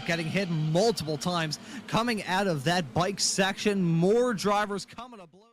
getting hit multiple times coming out of that bike section. More drivers coming to blows.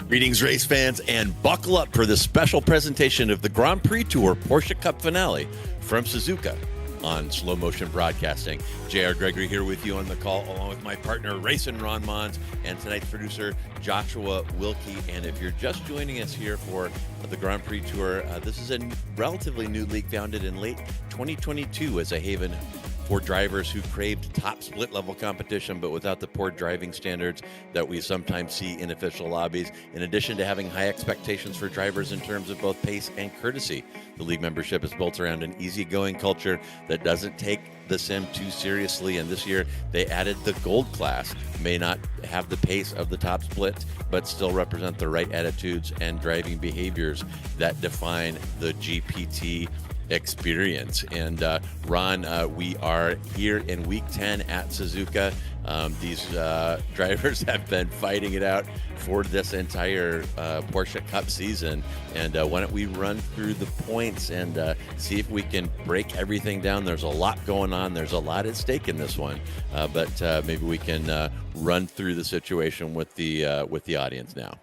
Greetings, race fans, and buckle up for this special presentation of the Grand Prix Tour Porsche Cup finale from Suzuka on Slow Motion Broadcasting. JR Gregory here with you on the call, along with my partner, Racing Ron Maunz, and tonight's producer, Joahuah Wilkie. And if you're just joining us here for the Grand Prix Tour, this is a relatively new league founded in late 2022 as a haven for drivers who craved top split-level competition, but without the poor driving standards that we sometimes see in official lobbies. In addition to having high expectations for drivers in terms of both pace and courtesy, the league membership is built around an easygoing culture that doesn't take the sim too seriously. And this year, they added the gold class. May not have the pace of the top split, but still represent the right attitudes and driving behaviors that define the GPT experience. And Ron, we are here in week 10 at Suzuka. These drivers have been fighting it out for this entire Porsche Cup season. And why don't we run through the points and see if we can break everything down. There's a lot going on. There's a lot at stake in this one. But maybe we can run through the situation with the audience now.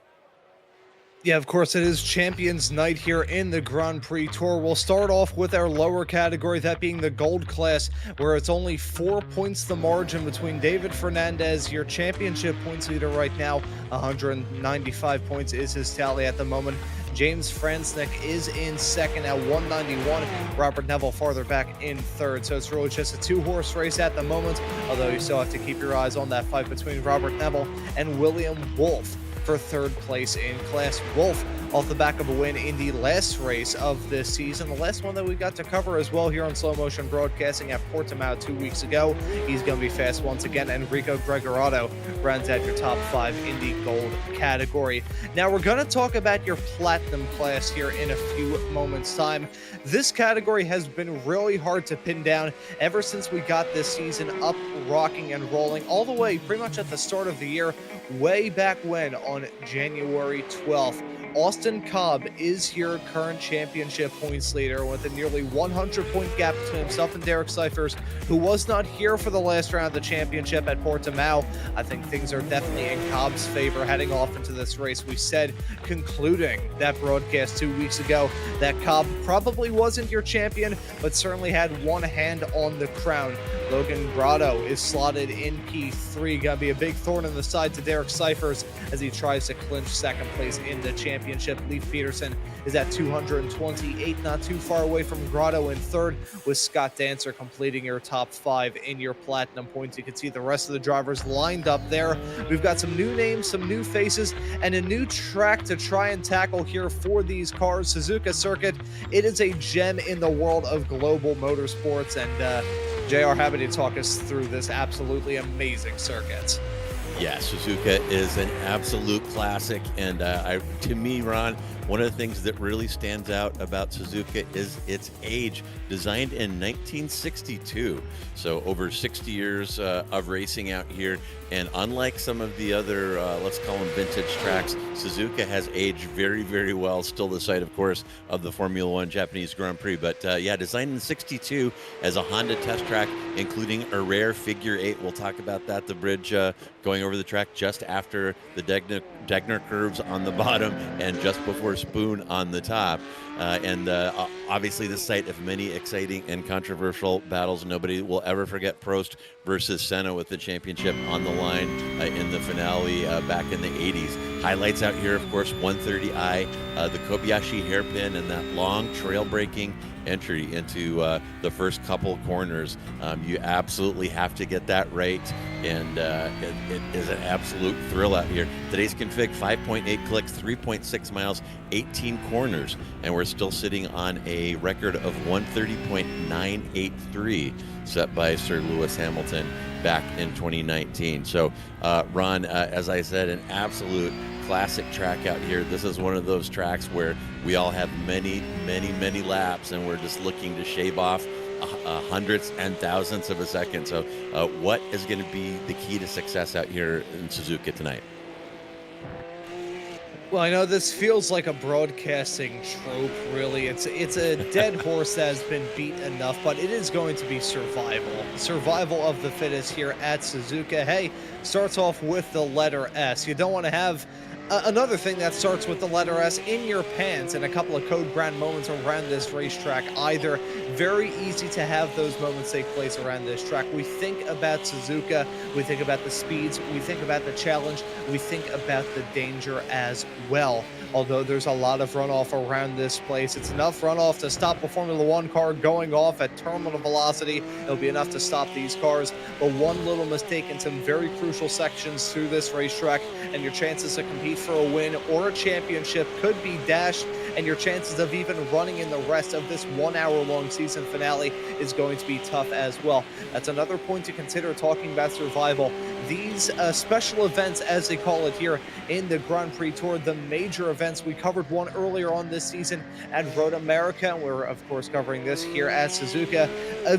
Yeah, of course, it is Champions Night here in the Grand Prix Tour. We'll start off with our lower category, that being the Gold class, where it's only 4 points the margin between David Fernandez, your championship points leader right now. 195 points is his tally at the moment. James Franznik is in second at 191. Robert Neville farther back in third. So it's really just a two-horse race at the moment, although you still have to keep your eyes on that fight between Robert Neville and William Wolf for third place in class. Wolf off the back of a win in the last race of this season, the last one that we got to cover as well here on Slow Motion Broadcasting at Portimao 2 weeks ago. He's going to be fast once again. Enrico Gregorado rounds out your top 5 in the gold category. Now we're going to talk about your platinum class here in a few moments time. This category has been really hard to pin down ever since we got this season up, rocking and rolling all the way pretty much at the start of the year, way back when on January 12th. Austin Cobb is your current championship points leader with a nearly 100-point gap between himself and Derek Seifers, who was not here for the last round of the championship at Portimao. I think things are definitely in Cobb's favor heading off into this race. We said, concluding that broadcast 2 weeks ago, that Cobb probably wasn't your champion, but certainly had one hand on the crown. Logan Grotto is slotted in P3, gonna be a big thorn in the side to Derek Seifers as he tries to clinch second place in the championship. Leif Peterson is at 228, not too far away from Grotto in third, with Scott Dancer completing your top 5 in your platinum points. You can see the rest of the drivers lined up there. We've got some new names, some new faces, and a new track to try and tackle here for these cars. Suzuka Circuit, it is a gem in the world of global motorsports, and JR, happy to talk us through this absolutely amazing circuit. Yeah, Suzuka is an absolute classic, and to me, Ron, one of the things that really stands out about Suzuka is its age. Designed in 1962, so over 60 years of racing out here, and unlike some of the other, let's call them vintage tracks, Suzuka has aged very, very well. Still the site, of course, of the Formula One Japanese Grand Prix, but yeah, designed in 62 as a Honda test track, including a rare figure 8. We'll talk about that, the bridge going over the track just after the Degner curves on the bottom and just before Spoon on the top. And obviously the site of many exciting and controversial battles. Nobody will ever forget Prost versus Senna with the championship on the line in the finale back in the 80s. Highlights out here, of course, 130i, the Kobayashi hairpin, and that long trail-breaking entry into the first couple corners. You absolutely have to get that right, and it is an absolute thrill out here. Today's config, 5.8 clicks, 3.6 miles, 18 corners, and we're still sitting on a record of 130.983 set by Sir Lewis Hamilton back in 2019. So Ron, as I said, an absolute classic track out here. This is one of those tracks where we all have many laps, and we're just looking to shave off hundreds and thousands of a second. So what is going to be the key to success out here in Suzuka tonight? Well, I know this feels like a broadcasting trope, really. It's a dead horse that has been beat enough, but it is going to be survival. Survival of the fittest here at Suzuka. Hey, starts off with the letter S. You don't want to have another thing that starts with the letter S in your pants, and a couple of code brand moments around this racetrack either. Very easy to have those moments take place around this track. We think about Suzuka, we think about the speeds, we think about the challenge, we think about the danger as well. Although there's a lot of runoff around this place, it's enough runoff to stop a Formula One car going off at terminal velocity. It'll be enough to stop these cars, but one little mistake in some very crucial sections through this racetrack, and your chances to compete for a win or a championship could be dashed, and your chances of even running in the rest of this 1 hour long season finale is going to be tough as well. That's another point to consider talking about survival. These special events, as they call it here in the Grand Prix Tour, the major events, we covered one earlier on this season at Road America, and we're of course covering this here at Suzuka. A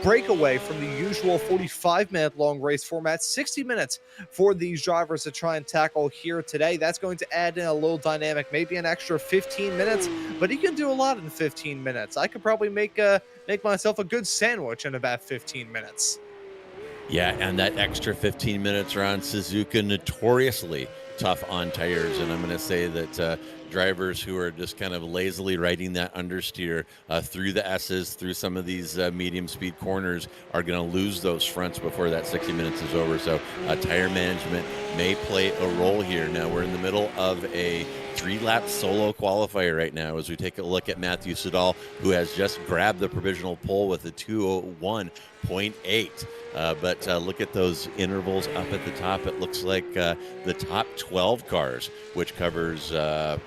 breakaway from the usual 45-minute long race format, 60 minutes for these drivers to try and tackle here today. That's going to add in a little dynamic, maybe an extra 15 minutes, but you can do a lot in 15 minutes. I could probably make myself a good sandwich in about 15 minutes. Yeah, and that extra 15 minutes around Suzuka notoriously tough on tires, and I'm going to say that drivers who are just kind of lazily riding that understeer through the S's, through some of these medium speed corners, are going to lose those fronts before that 60 minutes is over. So tire management may play a role here. Now we're in the middle of a 3-lap solo qualifier right now as we take a look at Matthew Siddall, who has just grabbed the provisional pole with a 2:01.8. But look at those intervals up at the top. It looks like the top 12 cars, which covers 4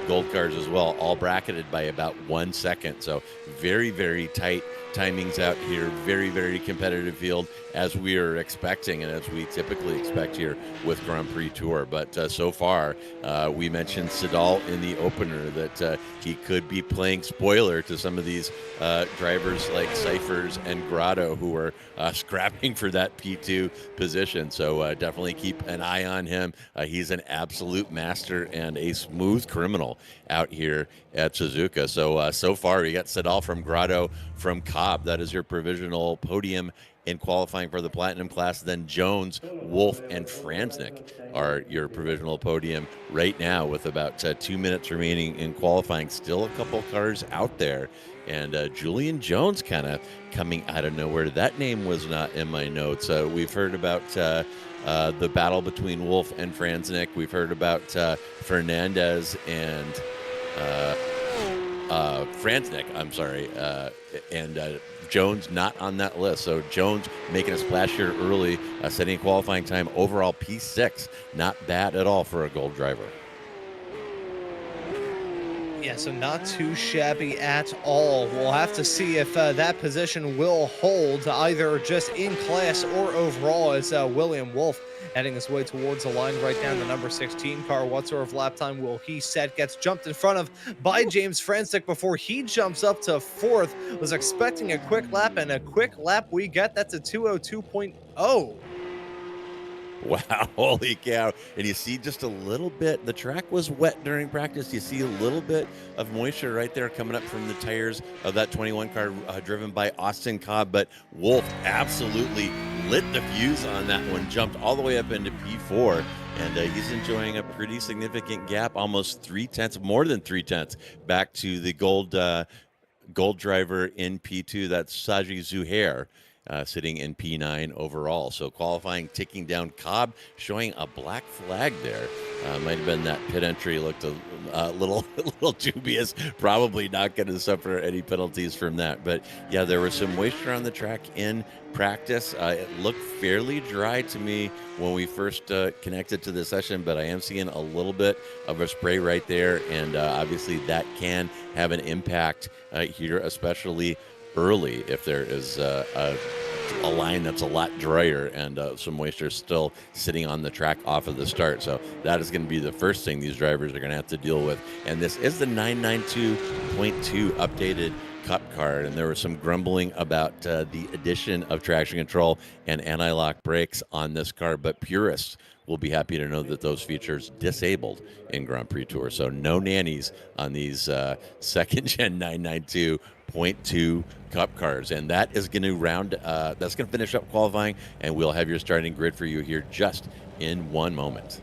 gold cars as well, all bracketed by about 1 second. So very, very tight timings out here. Very, very competitive field, as we are expecting and as we typically expect here with Grand Prix Tour. But so far, we mentioned Siddall in the opener that he could be playing spoiler to some of these drivers like Cyphers and Grotto, who are scrapping for that P2 position. So definitely keep an eye on him. He's an absolute master and a smooth criminal out here at Suzuka. So far, we got Siddall from Grotto from Cobb. That is your provisional podium in qualifying for the Platinum class. Then Jones, Wolf, and Franznik are your provisional podium right now with about 2 minutes remaining in qualifying. Still a couple cars out there. And Julian Jones kind of coming out of nowhere. That name was not in my notes. We've heard about the battle between Wolf and Franznik. We've heard about Fernandez and Franznik, I'm sorry, and Jones not on that list. So Jones making a splash here early, setting a qualifying time overall P6. Not bad at all for a gold driver. Yeah, so not too shabby at all. We'll have to see if that position will hold either just in class or overall, as William Wolf heading his way towards the line right down the number 16 car. What sort of lap time will he set? Gets jumped in front of by James Franznik before he jumps up to 4th. Was expecting a quick lap, and a quick lap we get. That's a 2:02.0. Wow, holy cow. And you see just a little bit, the track was wet during practice. You see a little bit of moisture right there coming up from the tires of that 21 car driven by Austin Cobb. But Wolf absolutely lit the fuse on that one, jumped all the way up into P4. And he's enjoying a pretty significant gap, almost 3/10, more than 3/10, back to the gold driver in P2. That's Saji Zuhair. Sitting in P9 overall. So qualifying ticking down. Cobb showing a black flag there. Might have been that pit entry looked a little dubious. Probably not going to suffer any penalties from that. But yeah, there was some moisture on the track in practice. It looked fairly dry to me when we first connected to the session, but I am seeing a little bit of a spray right there. And obviously that can have an impact here, especially early if there is a line that's a lot drier and some moisture still sitting on the track off of the start. So that is going to be the first thing these drivers are going to have to deal with. And this is the 992.2 updated Cup card, and there was some grumbling about the addition of traction control and anti-lock brakes on this car, but purists will be happy to know that those features disabled in Grand Prix Tour. So no nannies on these second-gen 992.2 Cup cars. And that is going to that's going to finish up qualifying, and we'll have your starting grid for you here just in one moment.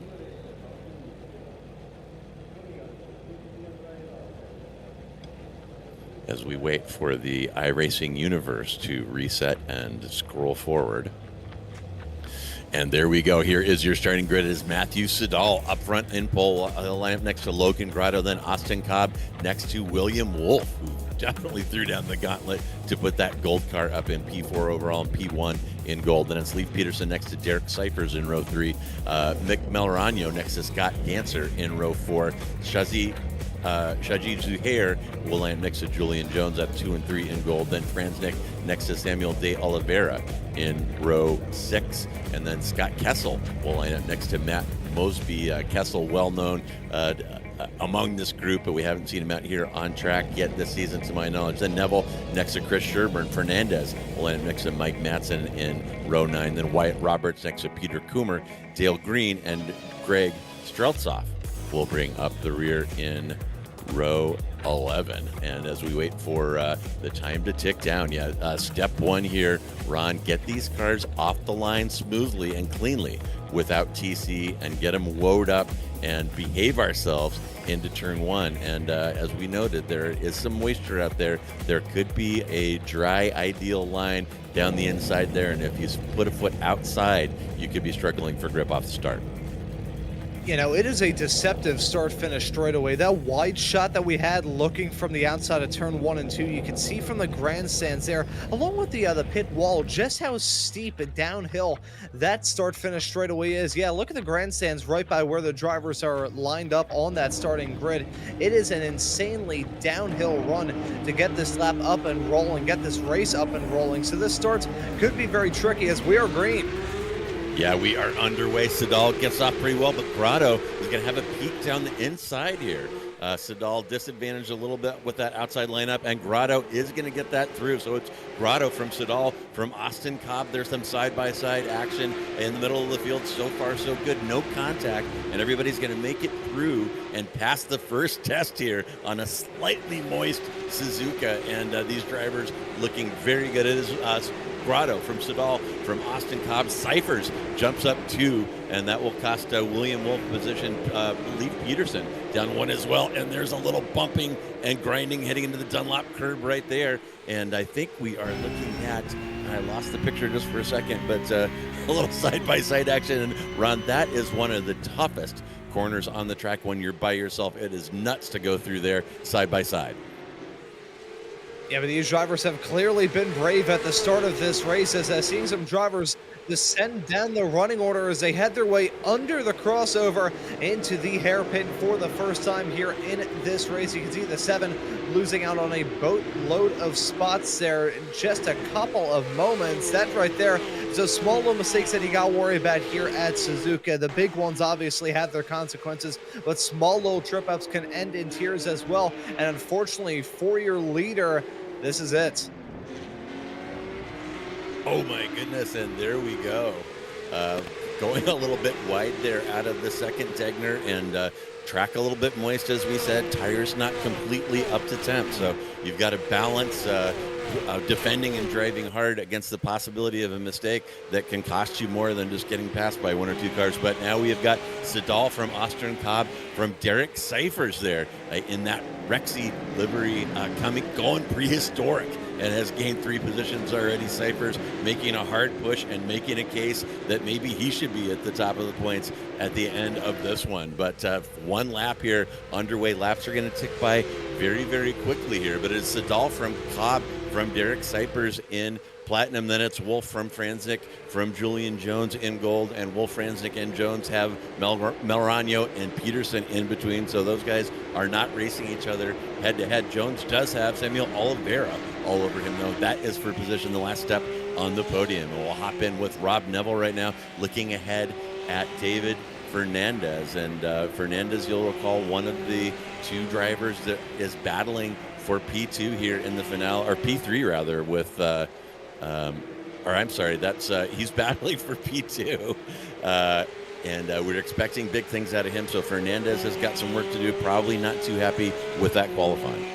As we wait for the iRacing universe to reset and scroll forward. And there we go. Here is your starting grid. It is Matthew Siddall up front in pole. He'll line up next to Logan Grotto, then Austin Cobb next to William Wolf, who definitely threw down the gauntlet to put that gold car up in P4 overall and P1 in gold. Then it's Leif Peterson next to Derek Cyphers in row 3. Mick Melrano next to Scott Dancer in row 4. Shaji Zuhair will land next to Julian Jones up 2 and 3 in gold. Then Franznik next to Samuel De Oliveira in row 6. And then Scott Kessel will line up next to Matt Mosby. Kessel, well known among this group, but we haven't seen him out here on track yet this season, to my knowledge. Then Neville next to Chris Sherburne. Fernandez will end up next to Mike Matson in row 9. Then Wyatt Roberts next to Peter Coomer. Dale Green and Greg Streltsov will bring up the rear in row 11. And as we wait for the time to tick down, step one here, Ron, get these cars off the line smoothly and cleanly without TC and get them woed up and behave ourselves into turn one. And as we noted, there is some moisture out there. There could be a dry ideal line down the inside there, and if you put a foot outside, you could be struggling for grip off the start. You know, it is a deceptive start-finish straightaway. That wide shot that we had looking from the outside of turn 1 and 2, you can see from the grandstands there, along with the pit wall, just how steep and downhill that start-finish straightaway is. Yeah, look at the grandstands right by where the drivers are lined up on that starting grid. It is an insanely downhill run to get this lap up and rolling, get this race up and rolling. So this start could be very tricky as we are green. Yeah, we are underway. Sedal gets off pretty well, but Grotto is going to have a peek down the inside here. Sedal disadvantaged a little bit with that outside lineup, and Grotto is going to get that through. So it's Grotto from Sedal, from Austin Cobb. There's some side-by-side action in the middle of the field. So far, so good. No contact, and everybody's going to make it through and pass the first test here on a slightly moist Suzuka, and these drivers looking very good. It is Grotto from Sedal, from Austin Cobb. Cyphers jumps up 2, and that will cost William Wolf position. Leaf Peterson down 1 as well, and there's a little bumping and grinding heading into the Dunlop curb right there. And I think we are looking at, I lost the picture just for a second, but a little side-by-side action. And Ron, that is one of the toughest corners on the track when you're by yourself. It is nuts to go through there side-by-side. Yeah, but these drivers have clearly been brave at the start of this race, as seeing some drivers descend down the running order as they head their way under the crossover into the hairpin for the first time here in this race. You can see the 7 losing out on a boatload of spots there in just a couple of moments. That right there is a small little mistakes that you got to worry about here at Suzuka. The big ones obviously have their consequences, but small little trip-ups can end in tears as well. And unfortunately for your leader, this is it. Oh my goodness, and there we go. Going a little bit wide there out of the second Degner, and track a little bit moist, as we said. Tires not completely up to temp, so you've got to balance defending and driving hard against the possibility of a mistake that can cost you more than just getting passed by 1 or 2 cars. But now we have got Sedal from Austin Cobb, from Derek Cyphers there in that Rexy livery, going prehistoric, and has gained 3 positions already. Cyphers making a hard push and making a case that maybe he should be at the top of the points at the end of this one. But 1 lap here underway. Laps are going to tick by very, very quickly here. But it's Sedal from Cobb, from Derek Cyphers in platinum. Then it's Wolf from Franznik, from Julian Jones in gold, and Wolf, Franznik, and Jones have Melrano and Peterson in between. So those guys are not racing each other head-to-head. Jones does have Samuel Oliveira all over him, though. That is for position, the last step on the podium. And we'll hop in with Rob Neville right now, looking ahead at David Fernandez. And Fernandez, you'll recall, one of the 2 drivers that is battling for P2 here in the finale, or P3 rather, with he's battling for P2, and we're expecting big things out of him. So Fernandez has got some work to do, probably not too happy with that qualifying.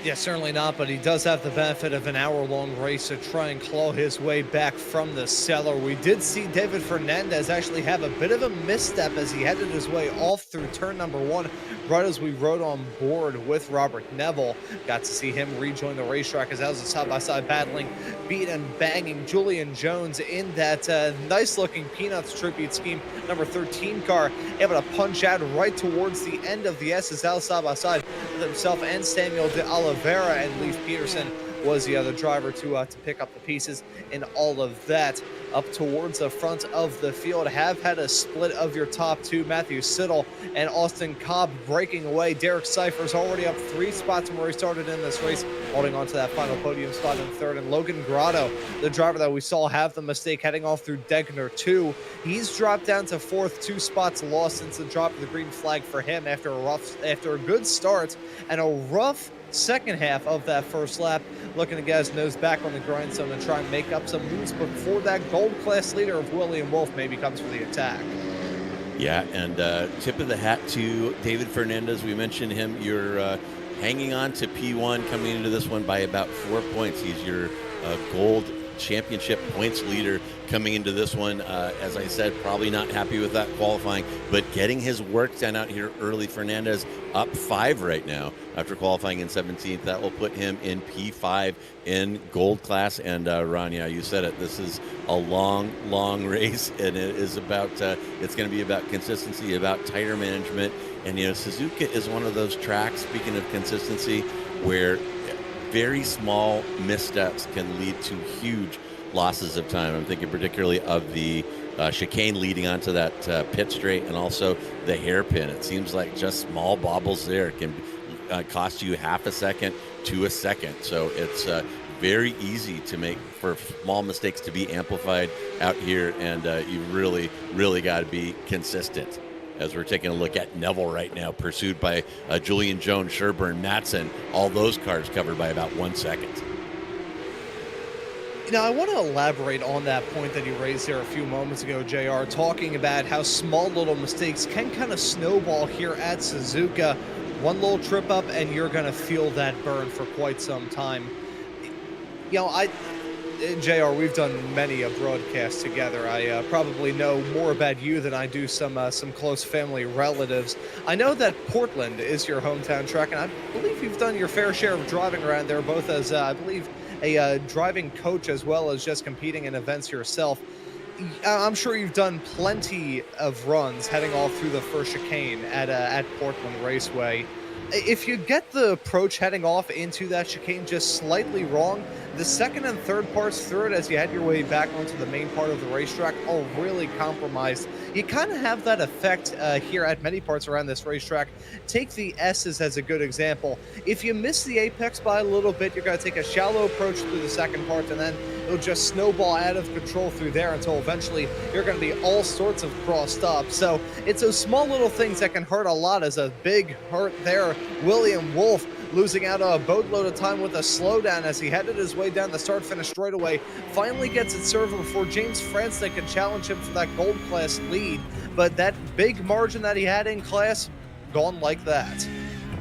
Yeah, certainly not, but he does have the benefit of an hour-long race to try and claw his way back from the cellar. We did see David Fernandez actually have a bit of a misstep as he headed his way off through turn number 1, right as we rode on board with Robert Neville. Got to see him rejoin the racetrack as that was a side-by-side battling, beat and banging Julian Jones in that nice-looking Peanuts tribute scheme number 13 car, able to punch out right towards the end of the SSL side-by-side with himself and Samuel de Oliveira, and Leif Peterson was the other driver to pick up the pieces in all of that. Up towards the front of the field, have had a split of your top 2, Matthew Siddle and Austin Cobb breaking away. Derek Cyphers already up 3 spots from where he started in this race, holding on to that final podium spot in 3rd. And Logan Grotto, the driver that we saw have the mistake heading off through Degner 2, he's dropped down to 4th, 2 spots lost since the drop of the green flag for him after a good start and a rough second half of that first lap, looking to get his nose back on the grindstone and try and make up some moves before that gold class leader of William Wolf maybe comes for the attack. Yeah, and tip of the hat to David Fernandez. We mentioned him. You're hanging on to P1 coming into this one by about 4 points. He's your gold championship points leader coming into this one. As I said, probably not happy with that qualifying, but getting his work done out here early. Fernandez up 5 right now after qualifying in 17th. That will put him in P5 in gold class. And Ron, yeah, you said it. This is a long race, and it is about it's going to be about consistency, about tire management. And Suzuka is one of those tracks, speaking of consistency, where very small missteps can lead to huge losses of time. I'm thinking particularly of the chicane leading onto that pit straight, and also the hairpin. It seems like just small bobbles there can cost you half a second to a second. So it's very easy to make for small mistakes to be amplified out here, and you really got to be consistent. As we're taking a look at Neville right now, pursued by Julian Jones, Sherburne, Matson, all those cars covered by about 1 second. Now, I want to elaborate on that point that you raised there a few moments ago, JR, talking about how small little mistakes can kind of snowball here at Suzuka. One little trip up, and you're going to feel that burn for quite some time. JR, we've done many a broadcast together. I probably know more about you than I do some close family relatives. I know that Portland is your hometown track, and I believe you've done your fair share of driving around there, both as, I believe, a driving coach as well as just competing in events yourself. I'm sure you've done plenty of runs heading off through the first chicane at Portland Raceway. If you get the approach heading off into that chicane just slightly wrong, the second and third parts through it as you head your way back onto the main part of the racetrack are really compromised. You kind of have that effect here at many parts around this racetrack. Take the S's as a good example. If you miss the apex by a little bit, you're going to take a shallow approach through the second part, and then it'll just snowball out of control through there until eventually you're going to be all sorts of crossed up. So it's those small little things that can hurt a lot. As a big hurt there, William Wolf losing out a boatload of time with a slowdown as he headed his way down the start-finish straightaway. Finally gets it served before James Franznick can challenge him for that gold class lead. But that big margin that he had in class, gone like that.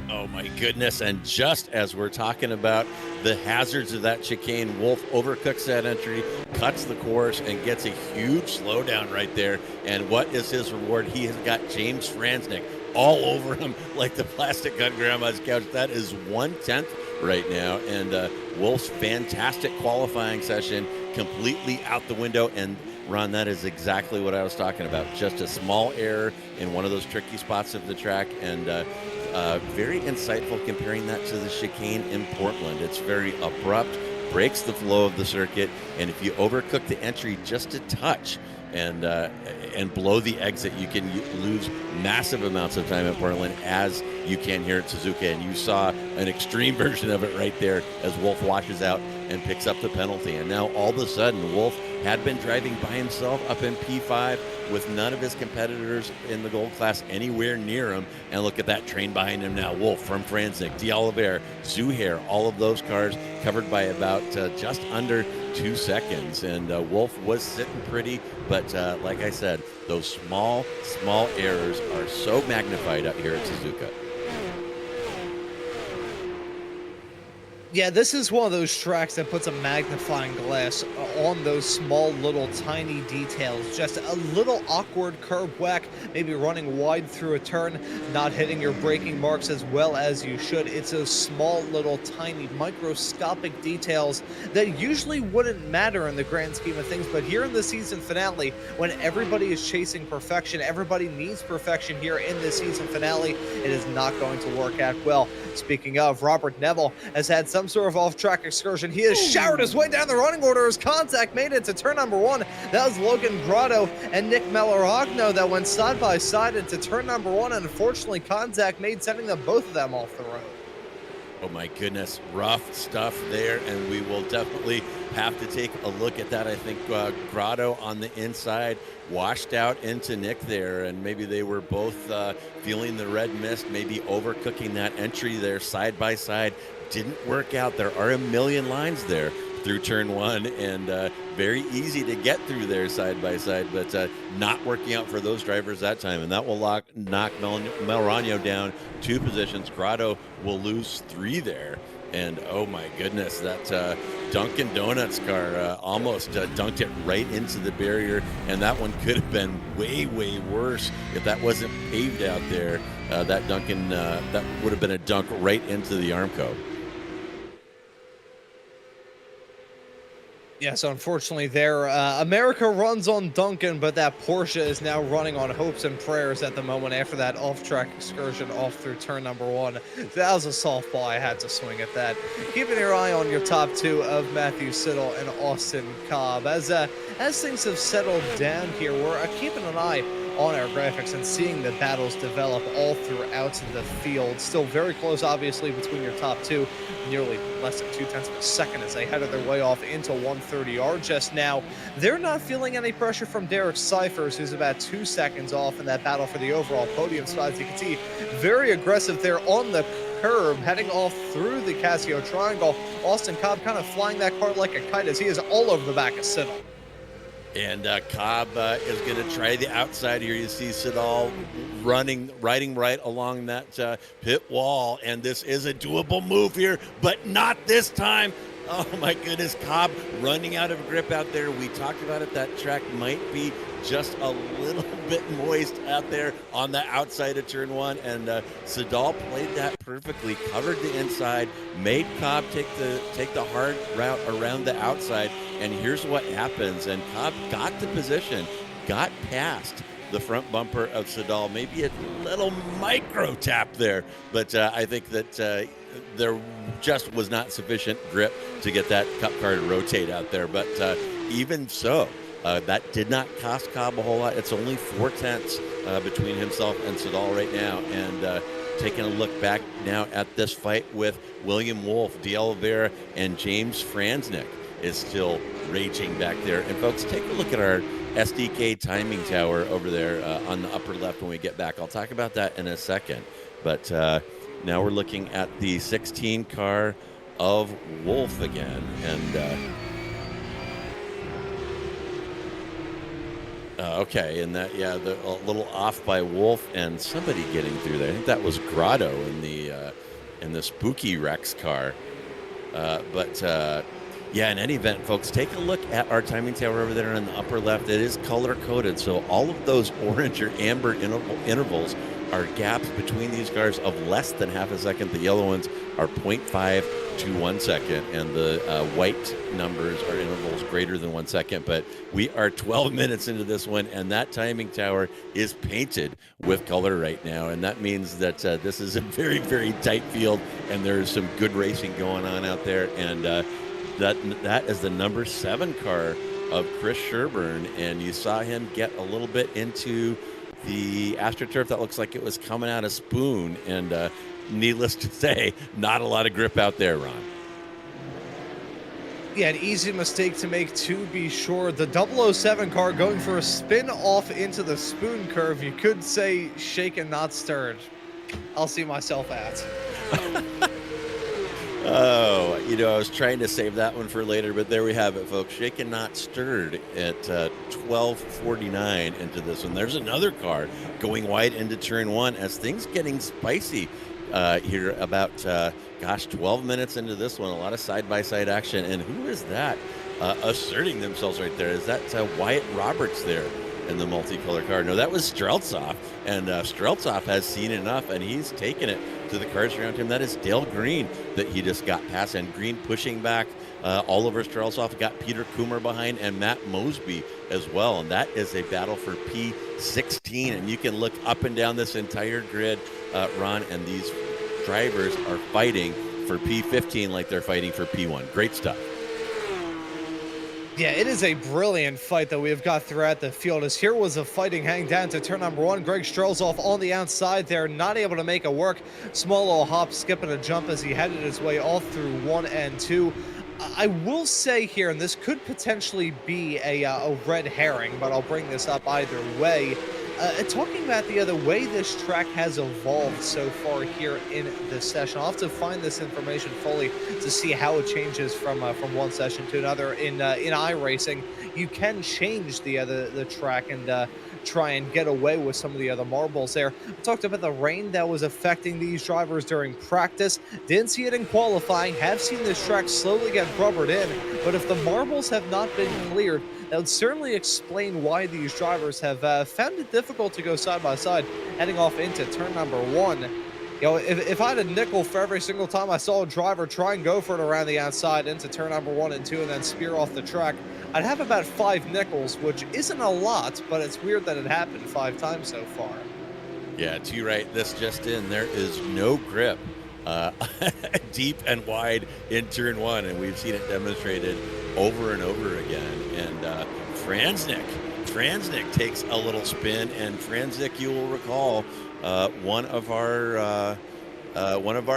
Oh my goodness. And just as we're talking about the hazards of that chicane, Wolf overcooks that entry, cuts the course, and gets a huge slowdown right there. And what is his reward? He has got James Franznick all over him like the plastic on grandma's couch. That is 1/10 right now. And Wolf's fantastic qualifying session completely out the window. And Ron, that is exactly what I was talking about. Just a small error in one of those tricky spots of the track, and very insightful comparing that to the chicane in Portland. It's very abrupt, breaks the flow of the circuit, and if you overcook the entry just a touch and blow the exit, you can lose massive amounts of time at Portland, as you can here at Suzuka. And you saw an extreme version of it right there as Wolf washes out and picks up the penalty. And now all of a sudden, Wolf had been driving by himself up in P5 with none of his competitors in the gold class anywhere near him. And look at that train behind him now. Wolf from Franznick, D'Oliveira, Zuhair, all of those cars covered by about just under 2 seconds. And Wolf was sitting pretty, but like I said, those small errors are so magnified up here at Suzuka. Yeah, this is one of those tracks that puts a magnifying glass on those small little tiny details. Just a little awkward curb whack, maybe running wide through a turn, not hitting your braking marks as well as you should. It's those small little tiny microscopic details that usually wouldn't matter in the grand scheme of things, but here in the season finale, when everybody is chasing perfection, everybody needs perfection here in the season finale, it is not going to work out well. Speaking of, Robert Neville has had some sort of off-track excursion. He has showered his way down the running order as contact made it to turn number 1. That was Logan Grotto and Nick Maloragno that went side by side into turn number 1, and unfortunately contact made, sending them both of them off the road. Oh my goodness, rough stuff there, and we will definitely have to take a look at that. I think Grotto on the inside washed out into Nick there, and maybe they were both feeling the red mist, maybe overcooking that entry there side by side. Didn't work out. There are a million lines there through turn one, and very easy to get through there side by side, but not working out for those drivers that time, and that will knock Melrano down 2 positions. Grotto will lose 3 there. And oh my goodness, that Dunkin' Donuts car almost dunked it right into the barrier, and that one could have been way, way worse if that wasn't paved out there. That Dunkin', that would have been a dunk right into the Armco. Yeah, so unfortunately there, America runs on Duncan, but that Porsche is now running on hopes and prayers at the moment after that off-track excursion off through turn number 1. That was a softball. I had to swing at that. Keeping your eye on your top 2 of Matthew Siddle and Austin Cobb. As things have settled down here, we're keeping an eye on our graphics and seeing the battles develop all throughout the field. Still very close, obviously, between your top 2. Nearly less than 0.2 of a second as they headed their way off into 130R just now. They're not feeling any pressure from Derek Cyphers, who's about 2 seconds off in that battle for the overall podium spot. As you can see, very aggressive there on the curb, heading off through the Casio Triangle. Austin Cobb kind of flying that car like a kite as he is all over the back of Siddle. And Cobb is going to try the outside here. You see Siddall riding right along that pit wall, and this is a doable move here, but not this time. Oh my goodness, Cobb running out of grip out there. We talked about it, that track might be just a little bit moist out there on the outside of turn 1, and Siddall played that perfectly, covered the inside, made Cobb take the hard route around the outside, and here's what happens. And Cobb got the position, got past the front bumper of Siddall, maybe a little micro tap there, but I think that there just was not sufficient grip to get that Cup car to rotate out there. But even so, that did not cost Cobb a whole lot. It's only 0.4 between himself and Siddall right now. And taking a look back now at this fight with William Wolf, De Oliveira, and James Franznick is still raging back there. And folks, take a look at our SDK timing tower over there on the upper left when we get back. I'll talk about that in a second. But now we're looking at the 16 car of Wolf again. And okay, and that, yeah, a little off by Wolf and somebody getting through there. I think that was Grotto in the Spooky Rex car. Yeah, in any event, folks, take a look at our timing tower over there in the upper left. It is color-coded, so all of those orange or amber intervals are gaps between these cars of less than half a second. The yellow ones are 0.5 to 1 second, and the white numbers are intervals greater than 1 second. But we are 12 minutes into this one, and that timing tower is painted with color right now, and that means that this is a very, very tight field, and there's some good racing going on out there. And that is the number 7 car of Chris Sherburne, and you saw him get a little bit into the AstroTurf that looks like it was coming out of Spoon, and needless to say, not a lot of grip out there, Ron. Yeah, an easy mistake to make, to be sure. The 007 car going for a spin off into the Spoon curve. You could say shaken, not stirred. I'll see myself at. Oh, I was trying to save that one for later, but there we have it, folks. Shaken, not stirred at 12:49 into this one. There's another car going wide into turn 1 as things getting spicy here about, 12 minutes into this one. A lot of side-by-side action. And who is that asserting themselves right there? Is that Wyatt Roberts there in the multicolor car? No, that was Streltsov. And Streltsov has seen enough, and he's taken it to the cars around him. That is Dale Green that he just got past, and Green pushing back Oliver Streltsov. Got Peter Coomer behind and Matt Mosby as well, and that is a battle for P16. And you can look up and down this entire grid, Ron, and these drivers are fighting for P15 like they're fighting for P1. Great stuff. Yeah, it is a brilliant fight that we have got throughout the field, as here was a fighting hang down to turn number 1. Greg Strelzoff on the outside there, not able to make it work. Small little hop, skip, and a jump as he headed his way all through 1 and 2. I will say here, and this could potentially be a red herring, but I'll bring this up either way. Talking about the way this track has evolved so far here in this session, I'll have to find this information fully to see how it changes from one session to another. In iRacing, you can change the track and try and get away with some of the other marbles there. We talked about the rain that was affecting these drivers during practice. Didn't see it in qualifying. Have seen this track slowly get rubbered in, but if the marbles have not been cleared, that would certainly explain why these drivers have found it difficult to go side by side heading off into turn number one. If I had a nickel for every single time I saw a driver try and go for it around the outside into turn number 1 and 2 and then spear off the track, I'd have about 5 nickels, which isn't a lot, but it's weird that it happened 5 times so far. Yeah, to you right, this just in, there is no grip deep and wide in turn 1, and we've seen it demonstrated over and over again. And Franznik takes a little spin, and Franznik, you will recall, one of our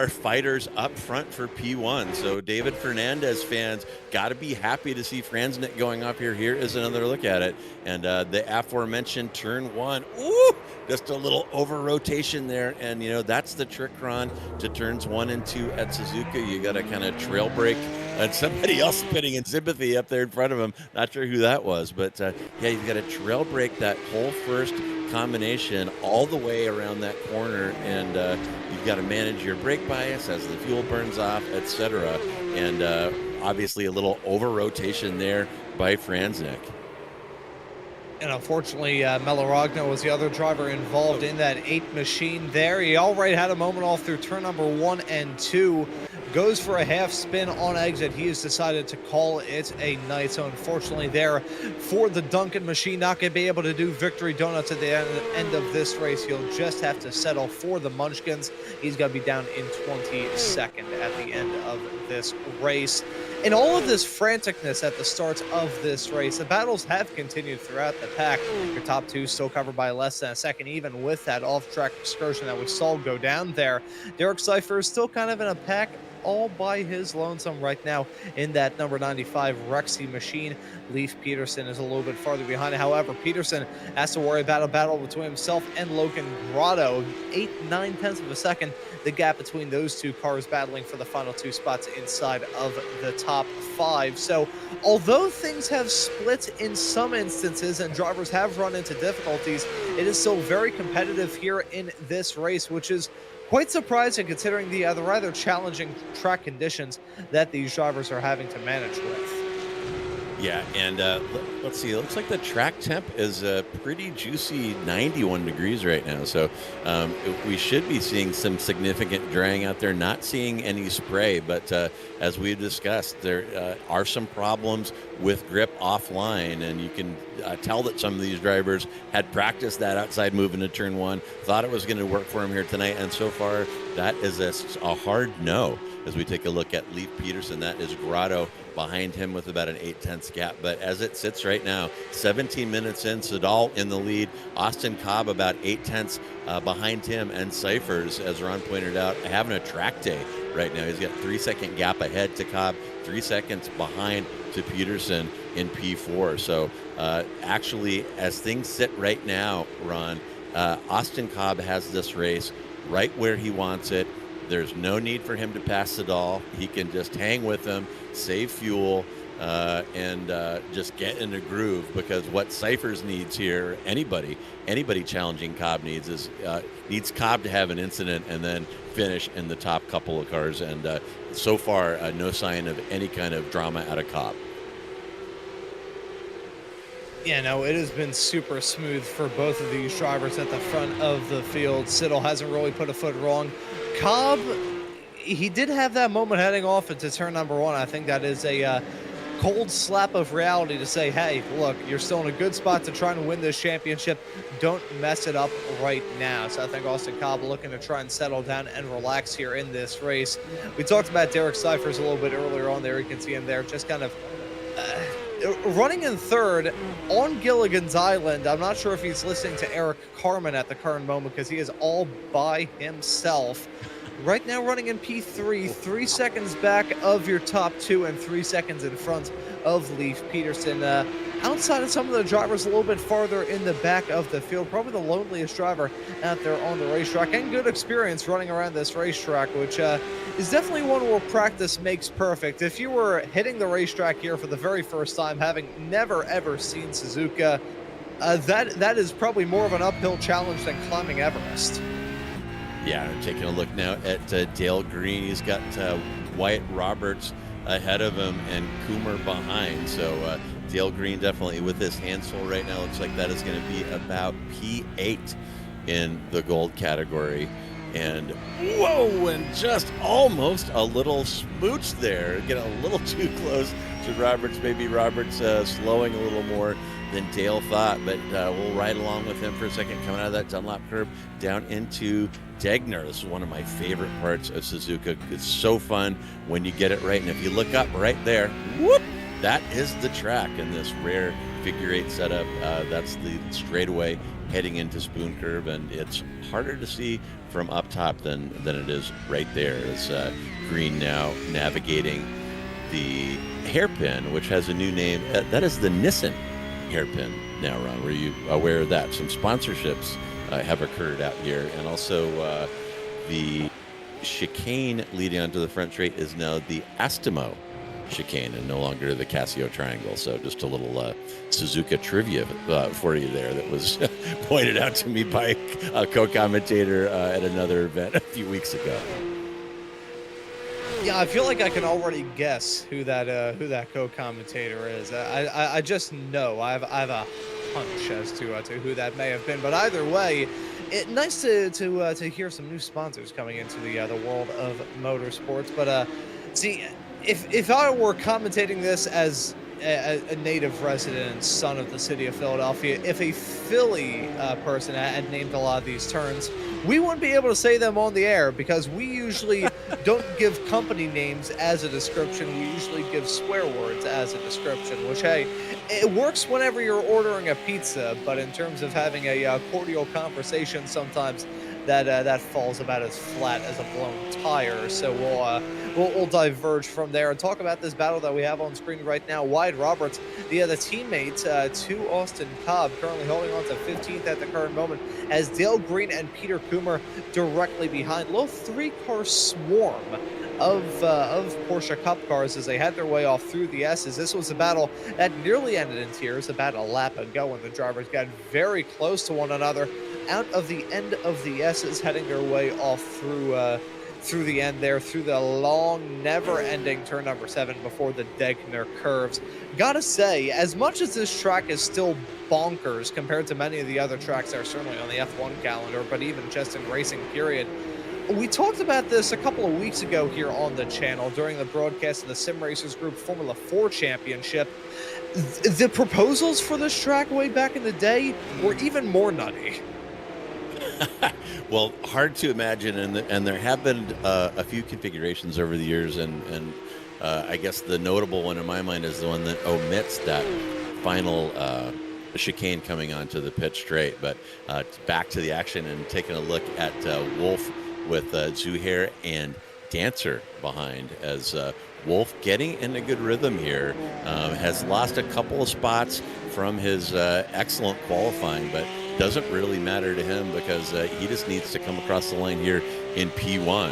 fighters up front for P1. So David Fernandez fans got to be happy to see Franznik going up here. Here is another look at it. And the aforementioned turn 1. Ooh, just a little over rotation there. And, that's the trick, Ron, to turns 1 and 2 at Suzuka. You got to kind of trail brake. And somebody else spinning in sympathy up there in front of him. Not sure who that was. But, you've got to trail brake that whole first combination all the way around that corner, and you've got to manage your brake bias as the fuel burns off, etc. And obviously a little over rotation there by Franznik. And unfortunately, Melaragno was the other driver involved in that 8 machine there. He already had a moment off through turn number 1 and 2. Goes for a half spin on exit. He has decided to call it a night. So unfortunately there for the Duncan machine, not going to be able to do victory donuts at the end of this race. He'll just have to settle for the Munchkins. He's going to be down in 22nd at the end of this race. In all of this franticness at the start of this race, the battles have continued throughout the pack. Your top 2 still covered by less than a second, even with that off-track excursion that we saw go down there. Derek Seifer is still kind of in a pack all by his lonesome right now in that number 95 Rexy machine. Leif Peterson is a little bit farther behind. However, Peterson has to worry about a battle between himself and Logan Grotto. 8/9 of a second, the gap between those two cars battling for the final 2 spots inside of the top 5. So although things have split in some instances and drivers have run into difficulties, it is still very competitive here in this race, which is quite surprising considering the rather challenging track conditions that these drivers are having to manage with. Yeah, and let's see. It looks like the track temp is a pretty juicy 91 degrees right now. So we should be seeing some significant drying out there, not seeing any spray. But as we've discussed, there are some problems with grip offline. And you can tell that some of these drivers had practiced that outside move into turn 1, thought it was going to work for them here tonight. And so far, that is a hard no. As we take a look at Leif Peterson, that is Grotto behind him with about an 8/10 gap. But as it sits right now, 17 minutes in, Sedal in the lead, Austin Cobb about 8/10 behind him, and Cyphers, as Ron pointed out, having a track day right now. He's got 3-second gap ahead to Cobb, 3 seconds behind to Peterson in P4. So actually, as things sit right now, Ron, Austin Cobb has this race right where he wants it. There's no need for him to pass Sedal. He can just hang with him, save fuel, and just get in a groove, because what Cyphers needs here, anybody challenging Cobb needs Cobb to have an incident and then finish in the top couple of cars. And so far, no sign of any kind of drama out of Cobb. Yeah, no, it has been super smooth for both of these drivers at the front of the field. Siddle hasn't really put a foot wrong. Cobb, he did have that moment heading off into turn number 1. I think that is a cold slap of reality to say, hey, look, you're still in a good spot to try and win this championship. Don't mess it up right now. So I think Austin Cobb looking to try and settle down and relax here in this race. We talked about Derek Cyphers a little bit earlier on there. You can see him there just kind of running in third on Gilligan's Island. I'm not sure if he's listening to Eric Carmen at the current moment, because he is all by himself. Right now running in P3, 3 seconds back of your top 2 and 3 seconds in front of Leif Peterson. outside of some of the drivers a little bit farther in the back of the field. Probably the loneliest driver out there on the racetrack, and good experience running around this racetrack, which is definitely one where practice makes perfect. If you were hitting the racetrack here for the very first time, having never ever seen Suzuka, that is probably more of an uphill challenge than climbing Everest. Yeah, I'm taking a look now at Dale Green. He's got Wyatt Roberts ahead of him and Coomer behind. So Dale Green definitely with his hands full right now. Looks like that is going to be about P8 in the gold category. And whoa, and just almost a little smooch there. Get a little too close to Roberts. Maybe Roberts slowing a little more than Dale thought, but we'll ride along with him for a second. Coming out of that Dunlop curve down into Degner. This is one of my favorite parts of Suzuka. It's so fun when you get it right. And if you look up right there, whoop, that is the track in this rare figure eight setup. That's the straightaway heading into Spoon Curve, and it's harder to see from up top than it is right there. As Green now navigating the hairpin, which has a new name. That is the Nissan hairpin now, Ron. Were you aware of that? Some sponsorships have occurred out here, and also the chicane leading onto the front straight is now the Astemo chicane and no longer the Casio triangle. So just a little Suzuka trivia for you there that was pointed out to me by a co-commentator at another event a few weeks ago. Yeah, I feel like I can already guess who that co-commentator is. I just know. I have a hunch as to who that may have been. But either way, nice to hear some new sponsors coming into the world of motorsports. But see, if I were commentating this as a native resident and son of the city of Philadelphia, if a Philly person had named a lot of these turns, we wouldn't be able to say them on the air because we usually don't give company names as a description. We usually give swear words as a description, which, hey, it works whenever you're ordering a pizza, but in terms of having a cordial conversation, sometimes that falls about as flat as a blown tire. So we'll diverge from there and talk about this battle that we have on screen right now. Wyatt Roberts, the teammate to Austin Cobb, currently holding on to 15th at the current moment, as Dale Green and Peter Coomer directly behind. Little three-car swarm of Porsche Cup cars as they had their way off through the S's. This was a battle that nearly ended in tears about a lap ago when the drivers got very close to one another out of the end of the S's, heading their way off through the end there, through the long, never-ending turn number 7 before the Degner curves. Gotta say, as much as this track is still bonkers compared to many of the other tracks that are certainly on the F1 calendar, but even just in racing period, we talked about this a couple of weeks ago here on the channel during the broadcast of the Sim Racers Group Formula 4 Championship. The proposals for this track way back in the day were even more nutty. Well, hard to imagine, and there have been a few configurations over the years, and I guess the notable one in my mind is the one that omits that final chicane coming onto the pit straight. But back to the action and taking a look at Wolf with Zuhair and Dancer behind, as Wolf getting in a good rhythm here, has lost a couple of spots from his excellent qualifying, but doesn't really matter to him because he just needs to come across the line here in P1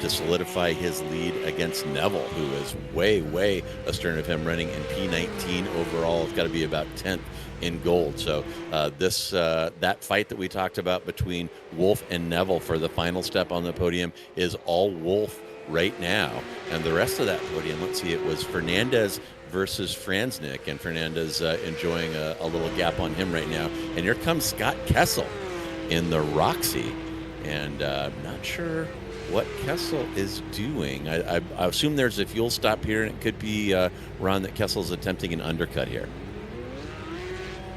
to solidify his lead against Neville, who is way astern of him, running in P19 overall. It's got to be about 10th in gold. So that fight that we talked about between Wolf and Neville for the final step on the podium is all Wolf right now. And the rest of that podium, let's see, it was Fernandez versus Franznik, and Fernandez enjoying a little gap on him right now. And here comes Scott Kessel in the Roxy, and I'm not sure what Kessel is doing. I assume there's a fuel stop here, and it could be Ron, that Kessel's attempting an undercut here.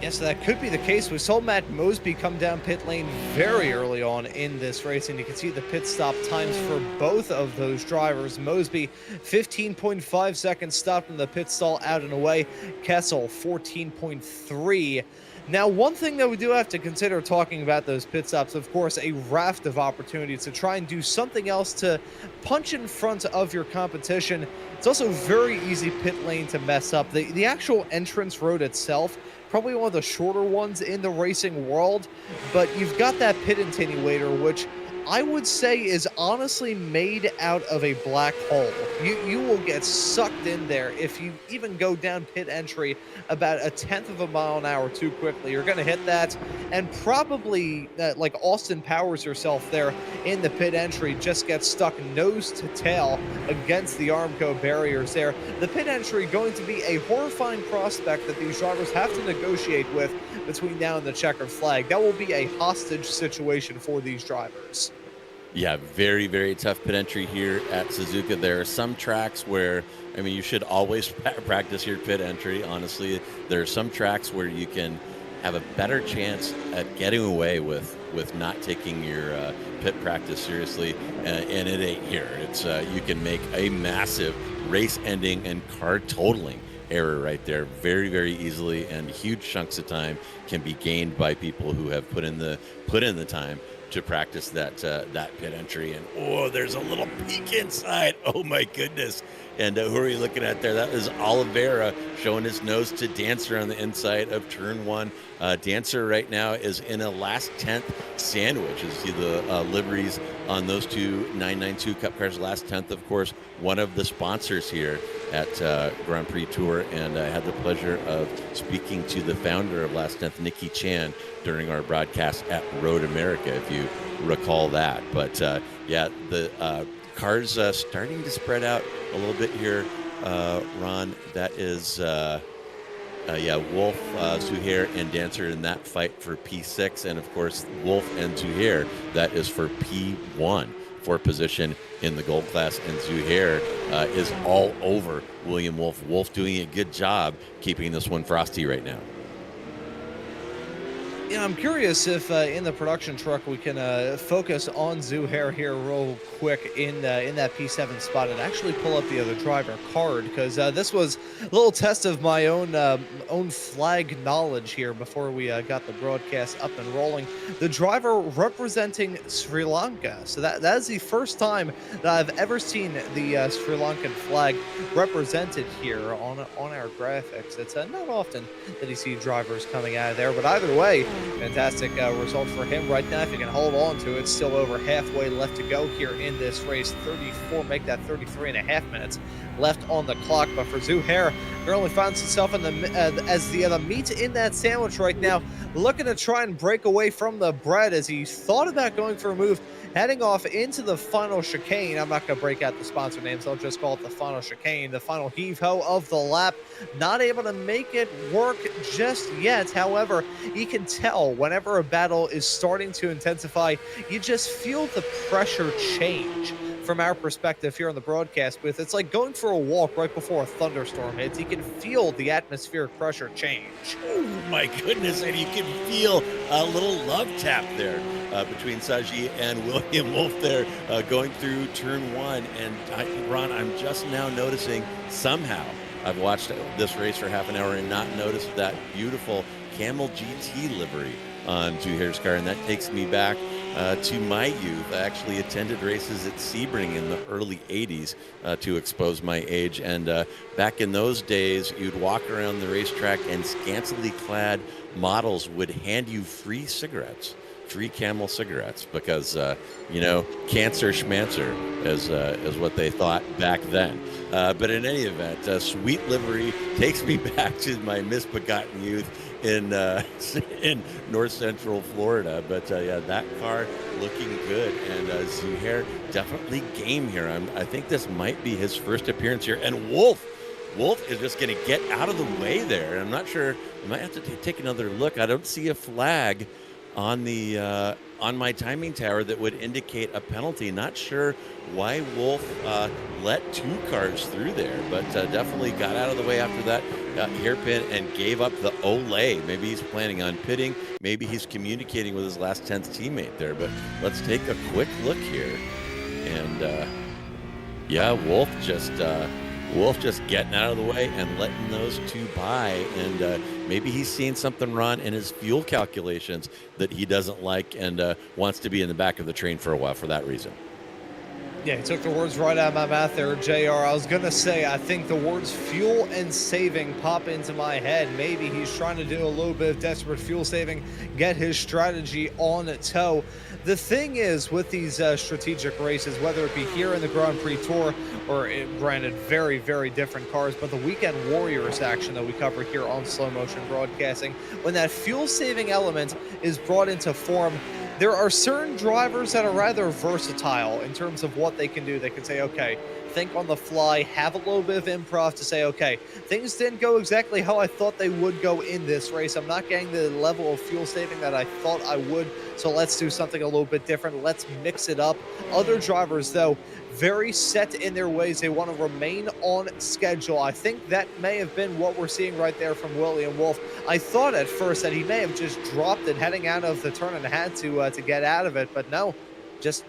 Yes, that could be the case. We saw Matt Mosby come down pit lane very early on in this race, and you can see the pit stop times for both of those drivers. Mosby, 15.5 seconds stopped in the pit stall, out and away. Kessel, 14.3. Now, one thing that we do have to consider talking about those pit stops, of course, a raft of opportunities to try and do something else to punch in front of your competition. It's also very easy pit lane to mess up. The actual entrance road itself, probably one of the shorter ones in the racing world, but you've got that pit attenuator, which I would say is honestly made out of a black hole. You will get sucked in there if you even go down pit entry about a tenth of a mile an hour too quickly. You're going to hit that, and probably like Austin Powers yourself there in the pit entry, just get stuck nose to tail against the Armco barriers there. The pit entry going to be a horrifying prospect that these drivers have to negotiate with between now and the checkered flag. That will be a hostage situation for these drivers. Yeah, very, very tough pit entry here at Suzuka. There are some tracks where, I mean, you should always practice your pit entry. Honestly, there are some tracks where you can have a better chance at getting away with not taking your pit practice seriously, and it ain't here. It's you can make a massive race-ending and car totaling error right there very, very easily, and huge chunks of time can be gained by people who have put in the time to practice that pit entry. And oh, there's a little peek inside. Oh my goodness. And who are you looking at there? That is Oliveira showing his nose to Dancer on the inside of turn one. Dancer right now is in a last 10th sandwich. You see the liveries on those two 992 Cup cars. Last 10th, of course, one of the sponsors here at Grand Prix Tour. And I had the pleasure of speaking to the founder of Last 10th, Nikki Chan, during our broadcast at Road America, if you recall that. But yeah, the cars starting to spread out a little bit here, Ron. That is, yeah, Wolf, Zuhair, and Dancer in that fight for P6. And, of course, Wolf and Zuhair, that is for P1 for position in the gold class. And Zuhair is all over William Wolf. Wolf doing a good job keeping this one frosty right now. Yeah, I'm curious if in the production truck we can focus on Zuhair here real quick in that P7 spot and actually pull up the other driver card, because this was a little test of my own flag knowledge here before we got the broadcast up and rolling. The driver representing Sri Lanka, so that is the first time that I've ever seen the Sri Lankan flag represented here on our graphics. It's not often that you see drivers coming out of there, but either way, fantastic result for him right now. If you can hold on to it, still over halfway left to go here in this race. 34, make that 33 and a half minutes left on the clock. But for Zuhair, currently finds himself in the meat in that sandwich right now, looking to try and break away from the bread as he thought about going for a move, heading off into the final chicane. I'm not going to break out the sponsor names. I'll just call it the final chicane, the final heave-ho of the lap. Not able to make it work just yet. However, you can tell whenever a battle is starting to intensify, you just feel the pressure change. From our perspective here on the broadcast booth, it's like going for a walk right before a thunderstorm hits. You can feel the atmospheric pressure change. Oh my goodness, and you can feel a little love tap there between Saji and William Wolf there going through turn one. And Ron, I'm just now noticing, somehow I've watched this race for half an hour and not noticed that beautiful Camel GT livery on Zuhair's car, and that takes me back to my youth. I actually attended races at Sebring in the early 80s to expose my age, and back in those days, you'd walk around the racetrack and scantily clad models would hand you free cigarettes, free Camel cigarettes, because, you know, cancer schmancer is what they thought back then. But in any event, sweet livery takes me back to my misbegotten youth in north central Florida. But yeah, that car looking good, and Zuhair definitely game here. I think this might be his first appearance here. And Wolf is just going to get out of the way there. And I'm not sure, I might have to take another look. I don't see a flag on the on my timing tower that would indicate a penalty. Not sure why Wolf let two cars through there, but definitely got out of the way after that hairpin and gave up the Olay. Maybe he's planning on pitting. Maybe he's communicating with his last 10th teammate there. But let's take a quick look here. And yeah, Wolf just getting out of the way and letting those two by. And maybe he's seeing something wrong in his fuel calculations that he doesn't like and wants to be in the back of the train for a while for that reason. Yeah, he took the words right out of my mouth there, JR. I was going to say, I think the words fuel and saving pop into my head. Maybe he's trying to do a little bit of desperate fuel saving, get his strategy on tow. The thing is, with these strategic races, whether it be here in the Grand Prix Tour or, granted, very, very different cars, but the Weekend Warriors action that we cover here on Slow Motion Broadcasting, when that fuel saving element is brought into form, there are certain drivers that are rather versatile in terms of what they can do. They can say, okay, think on the fly, have a little bit of improv to say, okay, things didn't go exactly how I thought they would go in this race. I'm not getting the level of fuel saving that I thought I would, so let's do something a little bit different. Let's mix it up. Other drivers, though, very set in their ways. They want to remain on schedule. I think that may have been what we're seeing right there from William Wolf. I thought at first that he may have just dropped it heading out of the turn and had to get out of it, but no, just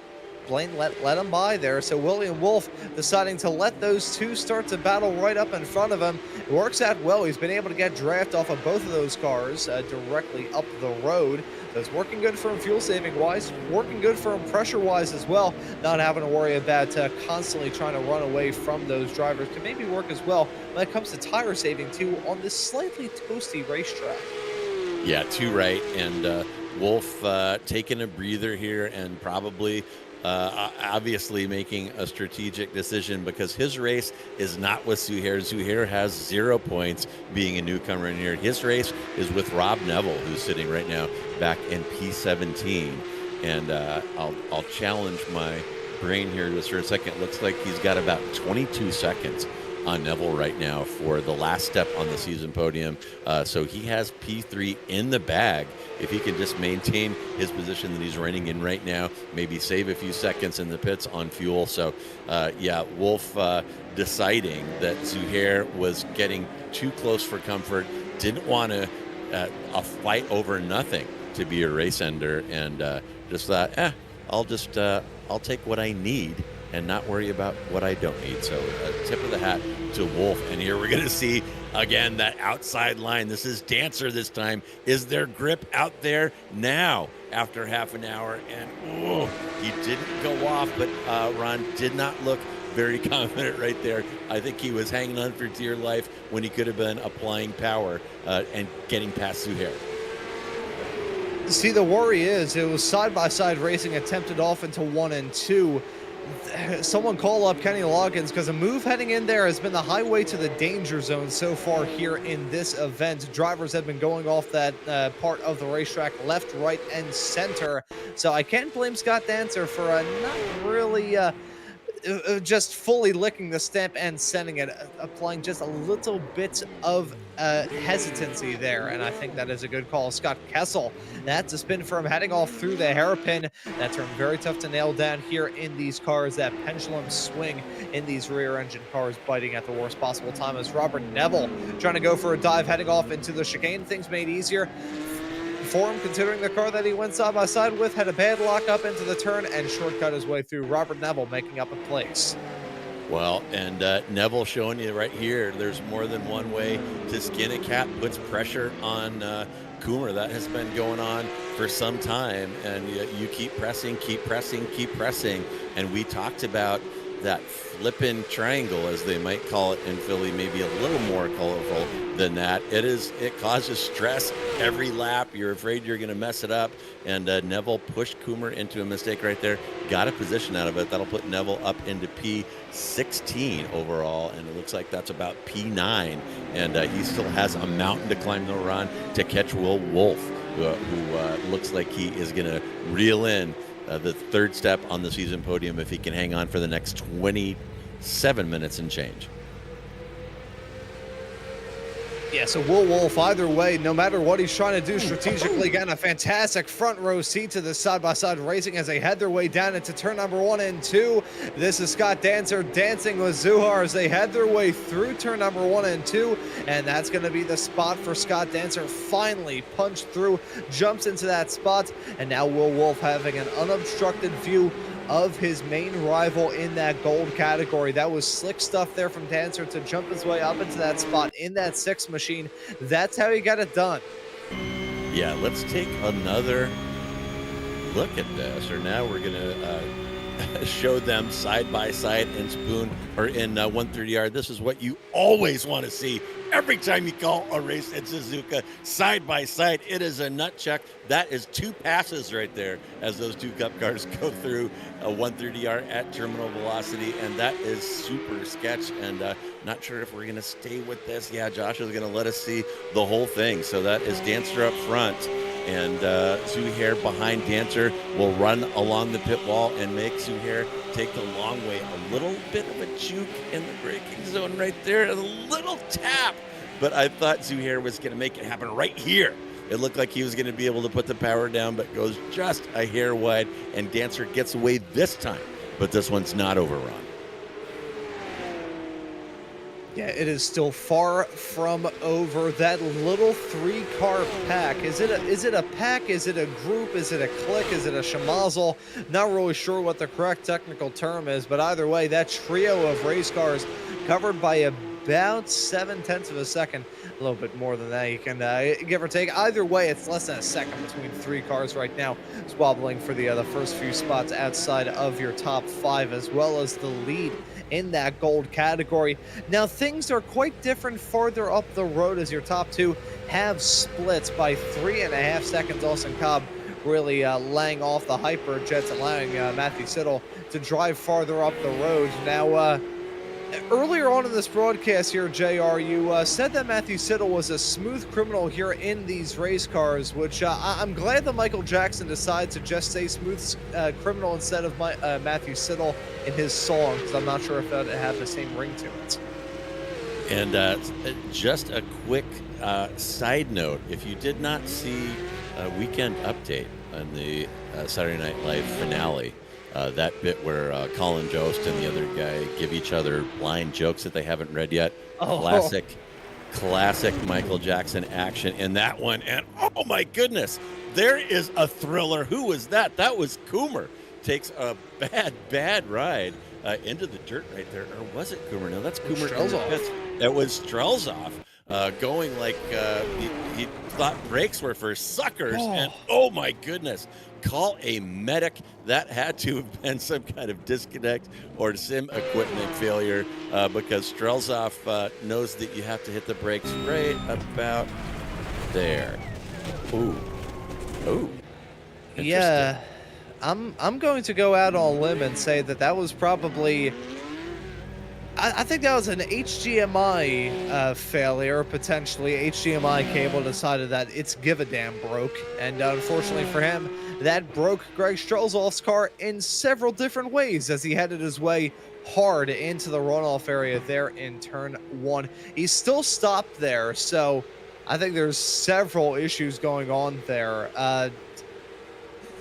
plain let him by there. So William Wolf deciding to let those two start to battle right up in front of him. It works out well. He's been able to get draft off of both of those cars directly up the road. So it's working good for him fuel saving wise, working good for him pressure wise as well. Not having to worry about constantly trying to run away from those drivers. Can maybe work as well when it comes to tire saving too on this slightly toasty racetrack. Yeah, too right. And Wolf taking a breather here and probably obviously making a strategic decision because his race is not with Zuhair. Zuhair has 0 points being a newcomer in here. His race is with Rob Neville, who's sitting right now back in P17. And I'll challenge my brain here just for a second. It looks like he's got about 22 seconds on Neville right now for the last step on the season podium. So he has P3 in the bag. If he can just maintain his position that he's running in right now, maybe save a few seconds in the pits on fuel. So yeah, Wolf deciding that Zuhair was getting too close for comfort, didn't want to a fight over nothing to be a race ender, and just thought, I'll take what I need and not worry about what I don't need. So tip of the hat to Wolf. And here we're going to see, again, that outside line. This is Dancer this time. Is there grip out there now after half an hour? And he didn't go off, but Ron did not look very confident right there. I think he was hanging on for dear life when he could have been applying power and getting past Zuhair. See, the worry is it was side-by-side racing attempted off into 1 and 2. Someone call up Kenny Loggins because a move heading in there has been the highway to the danger zone so far here in this event. Drivers have been going off that part of the racetrack left, right, and center. So I can't blame Scott Dancer for not really just fully licking the stamp and sending it, applying just a little bit of hesitancy there, and I think that is a good call. Scott Kessel, that's a spin for him, heading off through the hairpin. That turned very tough to nail down here in these cars. That pendulum swing in these rear engine cars biting at the worst possible time as Robert Neville trying to go for a dive, heading off into the chicane. Things made easier for him, considering the car that he went side by side with had a bad lock up into the turn and shortcut his way through. Robert Neville making up a place. Well, and Neville showing you right here, there's more than one way to skin a cat. Puts pressure on Coomer. That has been going on for some time, and you keep pressing, and we talked about that flippin' triangle, as they might call it in Philly, maybe a little more colorful than that. It causes stress every lap. You're afraid you're going to mess it up, and Neville pushed Coomer into a mistake right there, got a position out of it. That'll put Neville up into P16 overall, and it looks like that's about P9, and he still has a mountain to climb the run to catch Will Wolf, who looks like he is going to reel in the third step on the season podium if he can hang on for the next 27 minutes and change. Yeah, so Will Wolf, either way, no matter what he's trying to do strategically, getting a fantastic front row seat to the side-by-side racing as they head their way down into turn number 1 and 2. This is Scott Dancer dancing with Zuhair as they head their way through turn number 1 and 2, and that's going to be the spot for Scott Dancer. Finally punched through, jumps into that spot, and now Will Wolf having an unobstructed view of his main rival in that gold category. That was slick stuff there from Dancer to jump his way up into that spot in that 6 machine. That's how he got it done. Yeah, let's take another look at this. Or now we're going to show them side by side in spoon or in 130R. This is what you always want to see every time you call a race at Suzuka, side by side. It is a nut check. That is 2 passes right there as those 2 Cup cars go through a 130R at terminal velocity, and that is super sketch. And not sure if we're going to stay with this. Yeah, Josh is going to let us see the whole thing. So that is Dancer up front, and Zuhair behind Dancer will run along the pit wall and make Zuhair take the long way. A little bit of a juke in the braking zone right there, a little tap, but I thought Zuhair was going to make it happen right here. It looked like he was going to be able to put the power down, but goes just a hair wide, and Dancer gets away this time, but this one's not overrun. Yeah, it is still far from over. That little 3-car pack. Is it a pack? Is it a group? Is it a clique? Is it a schmozzle? Not really sure what the correct technical term is, but either way, that trio of race cars covered by about 0.7 of a second. A little bit more than that, you can give or take. Either way, it's less than a second between 3 cars right now, squabbling for the first few spots outside of your top 5, as well as the lead in that gold category. Now, things are quite different farther up the road as your top 2 have splits by 3.5 seconds. Austin Cobb really laying off the hyper jets, allowing Matthew Siddle to drive farther up the road. Now, earlier on in this broadcast here, JR, you said that Matthew Siddle was a smooth criminal here in these race cars, which I'm glad that Michael Jackson decided to just say smooth criminal instead of Matthew Siddle in his song, because I'm not sure if that would have the same ring to it. And just a quick side note, if you did not see a Weekend Update on the Saturday Night Live finale, that bit where Colin Jost and the other guy give each other blind jokes that they haven't read yet. Oh. Classic Michael Jackson action in that one. And oh my goodness, there is a thriller. Who was that? That was Coomer. Takes a bad ride into the dirt right there. Or was it Coomer? No, that's Coomer. It was Strelzoff. Going like he thought brakes were for suckers. And oh my goodness, call a medic. That had to have been some kind of disconnect or sim equipment failure, because Strelzoff knows that you have to hit the brakes right about there. Ooh. Yeah, I'm going to go out on a limb and say that was probably, I think that was an HDMI failure, potentially. HDMI cable decided that its give a damn broke, and unfortunately for him, that broke Greg Strelzoff's car in several different ways as he headed his way hard into the runoff area there in turn 1. He's still stopped there, so I think there's several issues going on there.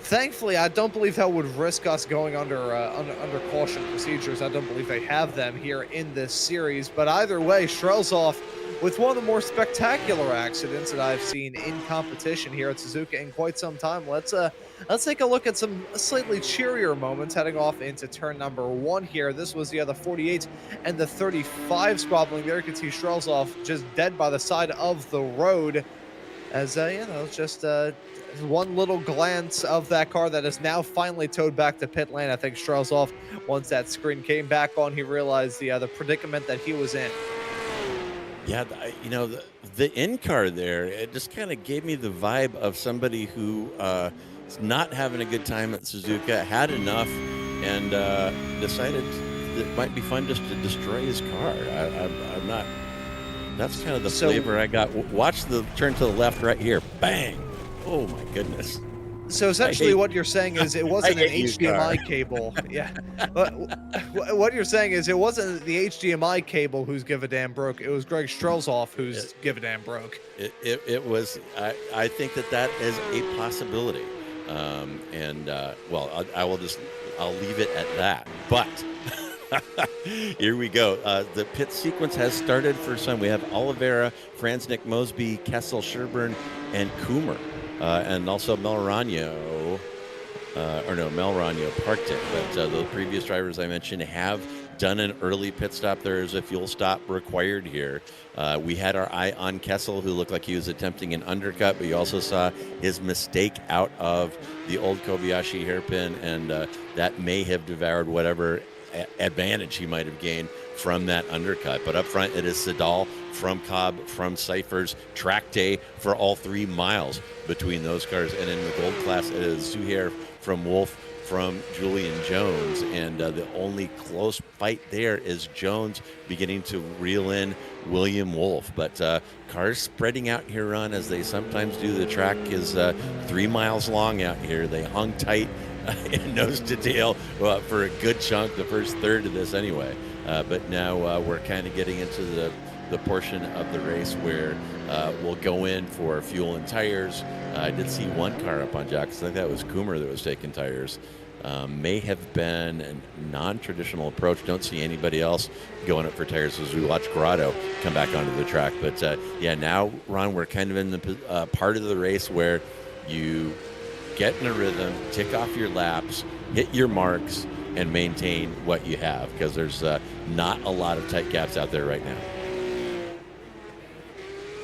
Thankfully, I don't believe that would risk us going under caution procedures. I don't believe they have them here in this series. But either way, Strelzoff with one of the more spectacular accidents that I've seen in competition here at Suzuka in quite some time. Let's take a look at some slightly cheerier moments heading off into turn number 1 here. This was the 48 and the 35 squabbling there. You can see Strelzoff just dead by the side of the road. As it's just one little glance of that car that is now finally towed back to pit lane. I think Strelzoff, once that screen came back on, he realized the predicament that he was in. Yeah, the in-car there, it just kind of gave me the vibe of somebody who is not having a good time at Suzuka, had enough, and decided it might be fun just to destroy his car. I'm not... That's kind of the flavor I got. Watch the turn to the left right here. Bang! Oh, my goodness. So essentially what you're saying is it wasn't an HDMI cable. Yeah. What you're saying is it wasn't the HDMI cable whose give a damn broke. It was Greg Strelzoff whose give a damn broke. It was. I think that is a possibility. Well, I'll leave it at that. But here we go. The pit sequence has started for some. We have Oliveira, Franznik, Mosby, Kessel, Sherburne, and Coomer. And also Melorano Melrano parked it. But the previous drivers I mentioned have done an early pit stop. There is a fuel stop required here. We had our eye on Kessel, who looked like he was attempting an undercut, but you also saw his mistake out of the old Kobayashi hairpin, and that may have devoured whatever advantage he might have gained from that undercut. But up front, it is Sedal from Cobb, from Cyphers, track day for all 3 miles between those cars. And in the gold class, it is Zuhair from Wolf, from Julian Jones, and the only close fight there is Jones beginning to reel in William Wolf. But cars spreading out here, Ron, as they sometimes do. The track is 3 miles long out here. They hung tight nose to tail for a good chunk, the first third of this anyway. But now we're kind of getting into the portion of the race where we'll go in for fuel and tires. I did see one car up on Jack. I think that was Coomer that was taking tires. May have been a non-traditional approach. Don't see anybody else going up for tires as we watch Grotto come back onto the track. But yeah, now, Ron, we're kind of in the part of the race where you get in a rhythm, tick off your laps, hit your marks, and maintain what you have, because there's not a lot of tight gaps out there right now.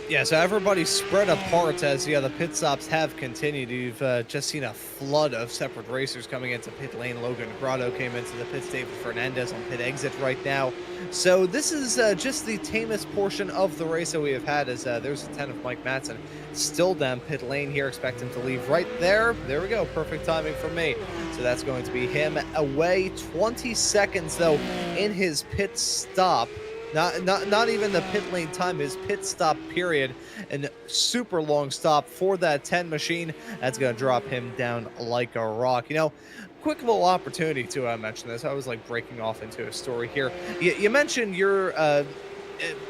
Yeah, so everybody's spread apart as the pit stops have continued. You've just seen a flood of separate racers coming into pit lane. Logan Grotto came into the pits. David Fernandez on pit exit right now. So this is just the tamest portion of the race that we have had, as there's a 10 of Mike Matson still down pit lane here. Expect him to leave right there. There we go. Perfect timing for me. So that's going to be him away. 20 seconds, though, in his pit stop. Not even the pit lane time, his pit stop period, and super long stop for that 10 machine. That's going to drop him down like a rock. Quick little opportunity to mention this. I was like breaking off into a story here. You mentioned your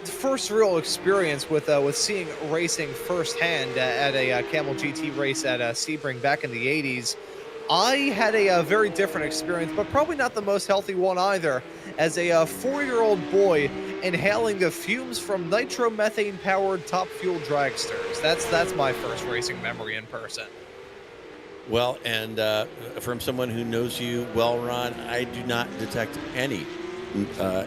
first real experience with seeing racing firsthand at a Camel GT race at Sebring back in the 80s. I had a very different experience, but probably not the most healthy one either, as a 4-year-old boy inhaling the fumes from nitromethane-powered Top Fuel dragsters. That's my first racing memory in person. Well, and from someone who knows you well, Ron, I do not detect any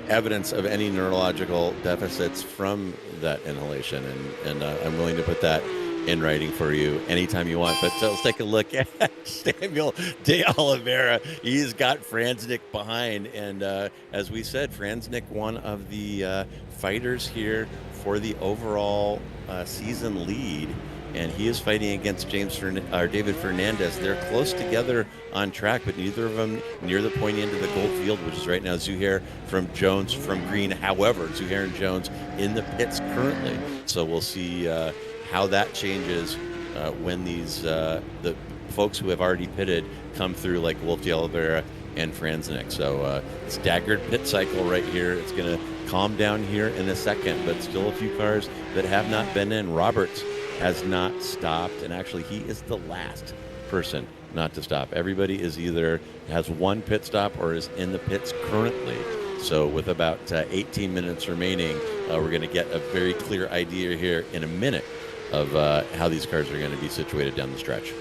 evidence of any neurological deficits from that inhalation, and I'm willing to put that in writing for you anytime you want. But let's take a look at Samuel de Oliveira. He's got Franznik behind, and as we said, Franznik, one of the fighters here for the overall season lead, and he is fighting against David Fernandez. They're close together on track, but neither of them near the pointy end of the gold field, which is right now Zuhair from Jones from green. However, Zuhair and Jones in the pits currently, so we'll see how that changes when these the folks who have already pitted come through, like Wolf de Oliveira and Franznik. So staggered pit cycle right here. It's going to calm down here in a second, but still a few cars that have not been in. Roberts has not stopped, and actually he is the last person not to stop. Everybody is either has one pit stop or is in the pits currently. So with about 18 minutes remaining, we're going to get a very clear idea here in a minute of how these cars are going to be situated down the stretch.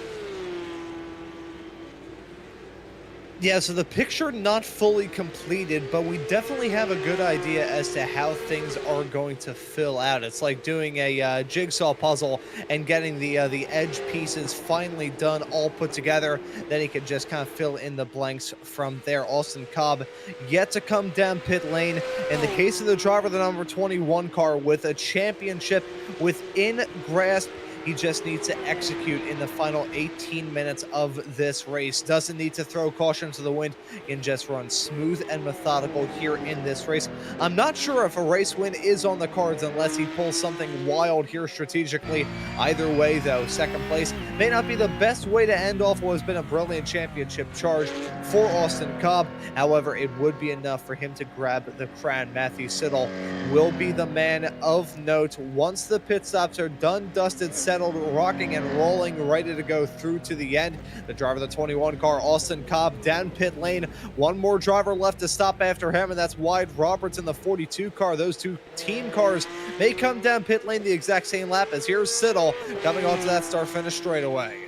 Yeah, so the picture not fully completed, but we definitely have a good idea as to how things are going to fill out. It's like doing a jigsaw puzzle and getting the edge pieces finally done, all put together. Then he could just kind of fill in the blanks from there. Austin Cobb yet to come down pit lane. In the case of the driver, the number 21 car, with a championship within grasp, he just needs to execute in the final 18 minutes of this race. Doesn't need to throw caution to the wind. He can just run smooth and methodical here in this race. I'm not sure if a race win is on the cards unless he pulls something wild here strategically. Either way, though, second place may not be the best way to end off what has been a brilliant championship charge for Austin Cobb. However, it would be enough for him to grab the crown. Matthew Siddall will be the man of note once the pit stops are done, dusted, settled, rocking and rolling, ready to go through to the end. The driver of the 21 car, Austin Cobb, down pit lane. One more driver left to stop after him, and that's Wyatt Roberts in the 42 car. Those two team cars may come down pit lane the exact same lap as here's Siddall coming onto that start finish straight away.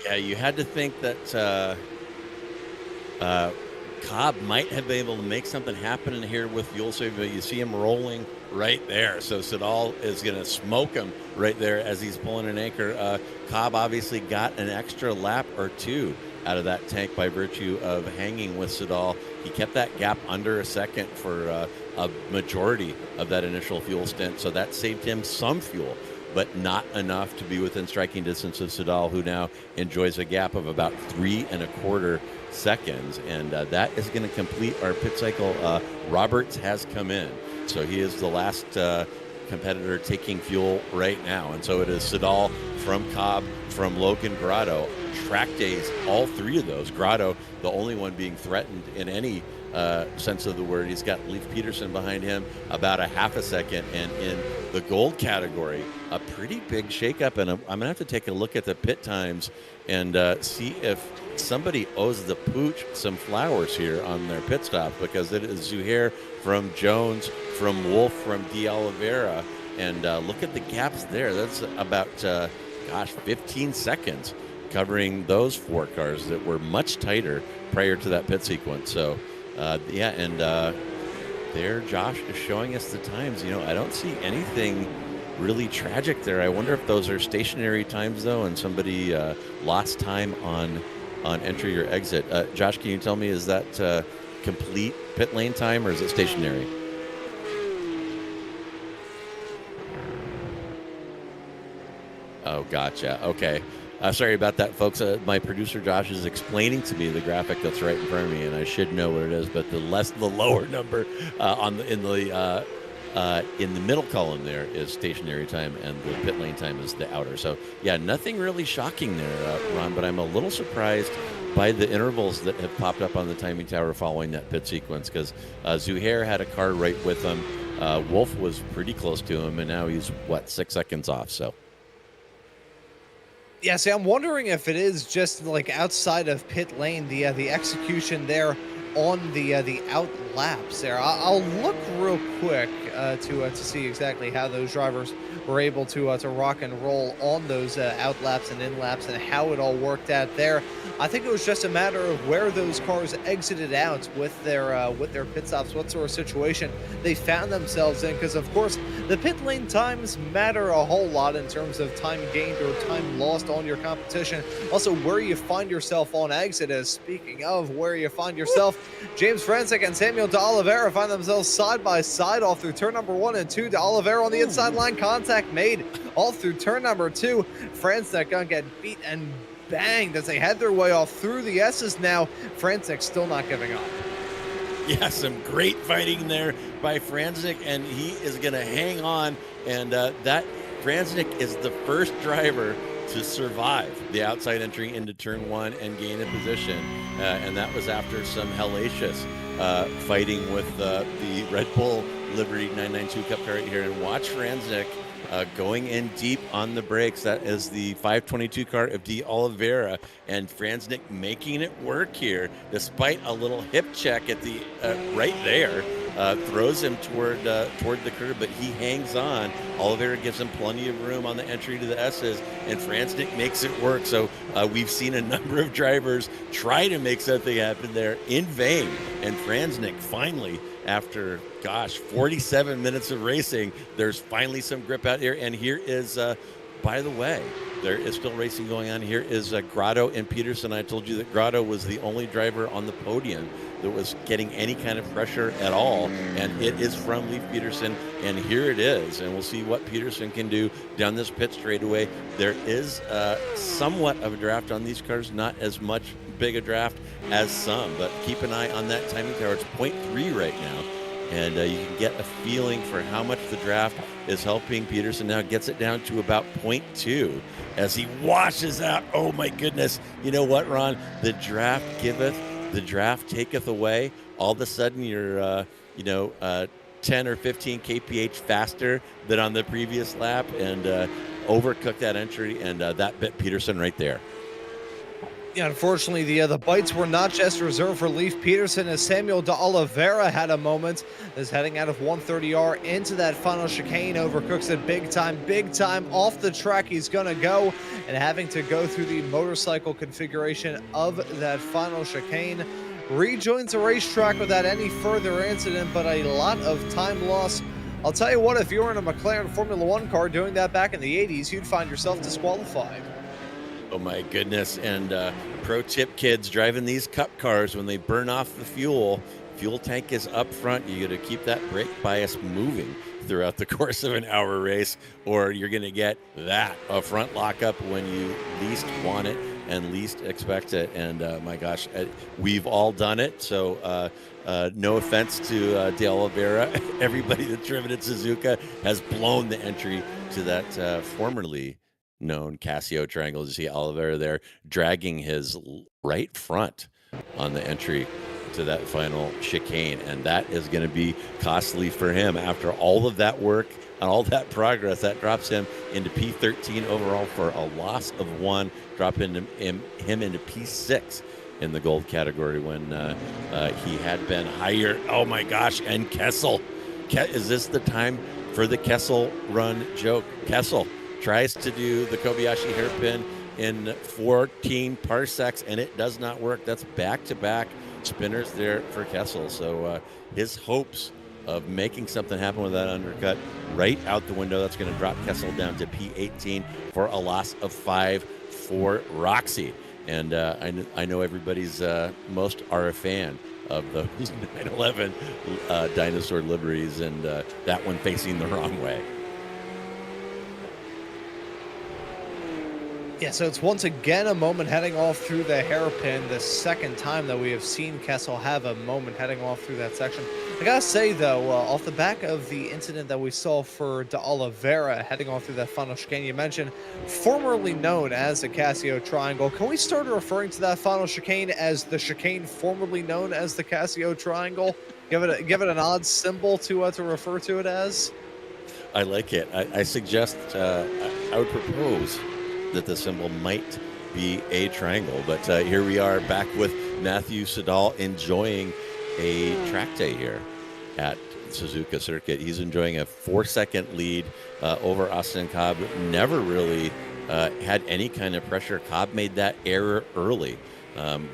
Yeah, you had to think that Cobb might have been able to make something happen in here with fuel saving, but you see him rolling right there. So Siddall is going to smoke him right there as he's pulling an anchor. Cobb obviously got an extra lap or two out of that tank by virtue of hanging with Siddall. He kept that gap under a second for a majority of that initial fuel stint, so that saved him some fuel, but not enough to be within striking distance of Siddall, who now enjoys a gap of about 3.25 seconds. And that is going to complete our pit cycle. Roberts has come in, so he is the last competitor taking fuel right now. And so it is Siddall from Cobb, from Logan Grotto. Track days, all three of those. Grotto, the only one being threatened in any sense of the word. He's got Leif Peterson behind him about a half a second. And in the gold category, a pretty big shakeup. And I'm going to have to take a look at the pit times and see if somebody owes the pooch some flowers here on their pit stop, because it is Zuhair from Jones, from Wolf, from De Oliveira. And look at the gaps there. That's about, 15 seconds covering those four cars that were much tighter prior to that pit sequence. So, there Josh is showing us the times. I don't see anything really tragic there. I wonder if those are stationary times, though, and somebody lost time on entry or exit. Josh, can you tell me, is that complete pit lane time, or is it stationary? Oh, gotcha. Okay. Sorry about that, folks. My producer Josh is explaining to me the graphic that's right in front of me, and I should know what it is. But the lower number in the middle column there is stationary time, and the pit lane time is the outer. So yeah, nothing really shocking there, Ron. But I'm a little surprised by the intervals that have popped up on the timing tower following that pit sequence, because Zuhair had a car right with him. Wolf was pretty close to him, and now he's 6 seconds off. So. Yeah, see, I'm wondering if it is just like outside of pit lane, the execution there on the out laps there. I'll look real quick to see exactly how those drivers were able to rock and roll on those out laps and in laps, and how it all worked out there. I think it was just a matter of where those cars exited out with their pit stops, what sort of situation they found themselves in, because of course the pit lane times matter a whole lot in terms of time gained or time lost on your competition. Also, where you find yourself on exit. As speaking of where you find yourself, James Francis and Samuel De Oliveira find themselves side by side all through turn number 1 and 2. De Oliveira on the inside line, contact made all through turn number 2. Francis gonna get beat and banged as they head their way off through the S's now. Francis still not giving up. Yeah, some great fighting there by Franznik, and he is going to hang on. And that Franznik is the first driver to survive the outside entry into turn 1 and gain a position. And that was after some hellacious fighting with the Red Bull Liberty 992 Cup car right here. And watch Franznik going in deep on the brakes. That is the 522 car of De Oliveira, and Franznik making it work here despite a little hip check at the right there. Throws him toward the curb, but he hangs on. Oliveira gives him plenty of room on the entry to the S's, and Franznik makes it work. So we've seen a number of drivers try to make something happen there in vain, and Franznik finally, after 47 minutes of racing, there's finally some grip out here. And here is, by the way, there is still racing going on. Here is Grotto and Peterson. I told you that Grotto was the only driver on the podium that was getting any kind of pressure at all, and it is from Leif Peterson, and here it is. And we'll see what Peterson can do down this pit straightaway. There is somewhat of a draft on these cars, not as much big a draft as some, but keep an eye on that timing tower. It's 0.3 right now, and you can get a feeling for how much the draft is helping Peterson. Now gets it down to about 0.2 as he washes out. Oh my goodness. You know what, Ron? The draft giveth, the draft taketh away. All of a sudden you're 10 or 15 kph faster than on the previous lap, and overcooked that entry, and that bit Peterson right there. Yeah, unfortunately, the bites were not just reserved for Leif Peterson, as Samuel de Oliveira had a moment as heading out of 130R into that final chicane, overcooks it big time off the track. He's gonna go, and having to go through the motorcycle configuration of that final chicane, rejoins the racetrack without any further incident, but a lot of time loss. I'll tell you what, if you were in a McLaren Formula One car doing that back in the 80s, you'd find yourself disqualified. Oh my goodness. And pro tip, kids driving these cup cars, when they burn off the fuel tank is up front. You got to keep that brake bias moving throughout the course of an hour race, or you're going to get a front lockup when you least want it and least expect it. And my gosh, we've all done it. So no offense to De Oliveira. Everybody that's driven at Suzuka has blown the entry to that formerly known Casio triangle. You see Oliveira there dragging his right front on the entry to that final chicane, and that is going to be costly for him. After all of that work and all that progress, that drops him into P13 overall for a loss of 1, dropping him into P6 in the gold category when he had been higher. Oh my gosh. And Kessel, is this the time for the Kessel run joke? Kessel tries to do the Kobayashi hairpin in 14 parsecs, and it does not work. That's back-to-back spinners there for Kessel. So his hopes of making something happen with that undercut right out the window. That's going to drop Kessel down to P18 for a loss of 5 for Roxy. And I know everybody's most are a fan of those 911 dinosaur liveries, and that one facing the wrong way. Yeah, so it's once again a moment heading off through the hairpin, the second time that we have seen Kessel have a moment heading off through that section. I gotta say, though, off the back of the incident that we saw for De Oliveira heading off through that final chicane, you mentioned formerly known as the Casio Triangle. Can we start referring to that final chicane as the chicane formerly known as the Casio Triangle? Give it an odd symbol to refer to it as? I like it. I suggest, I would propose that the symbol might be a triangle, but here we are back with Matthew Siddall enjoying a track day here at Suzuka Circuit. He's enjoying a 4-second lead over Austin Cobb. Never really had any kind of pressure. Cobb made that error early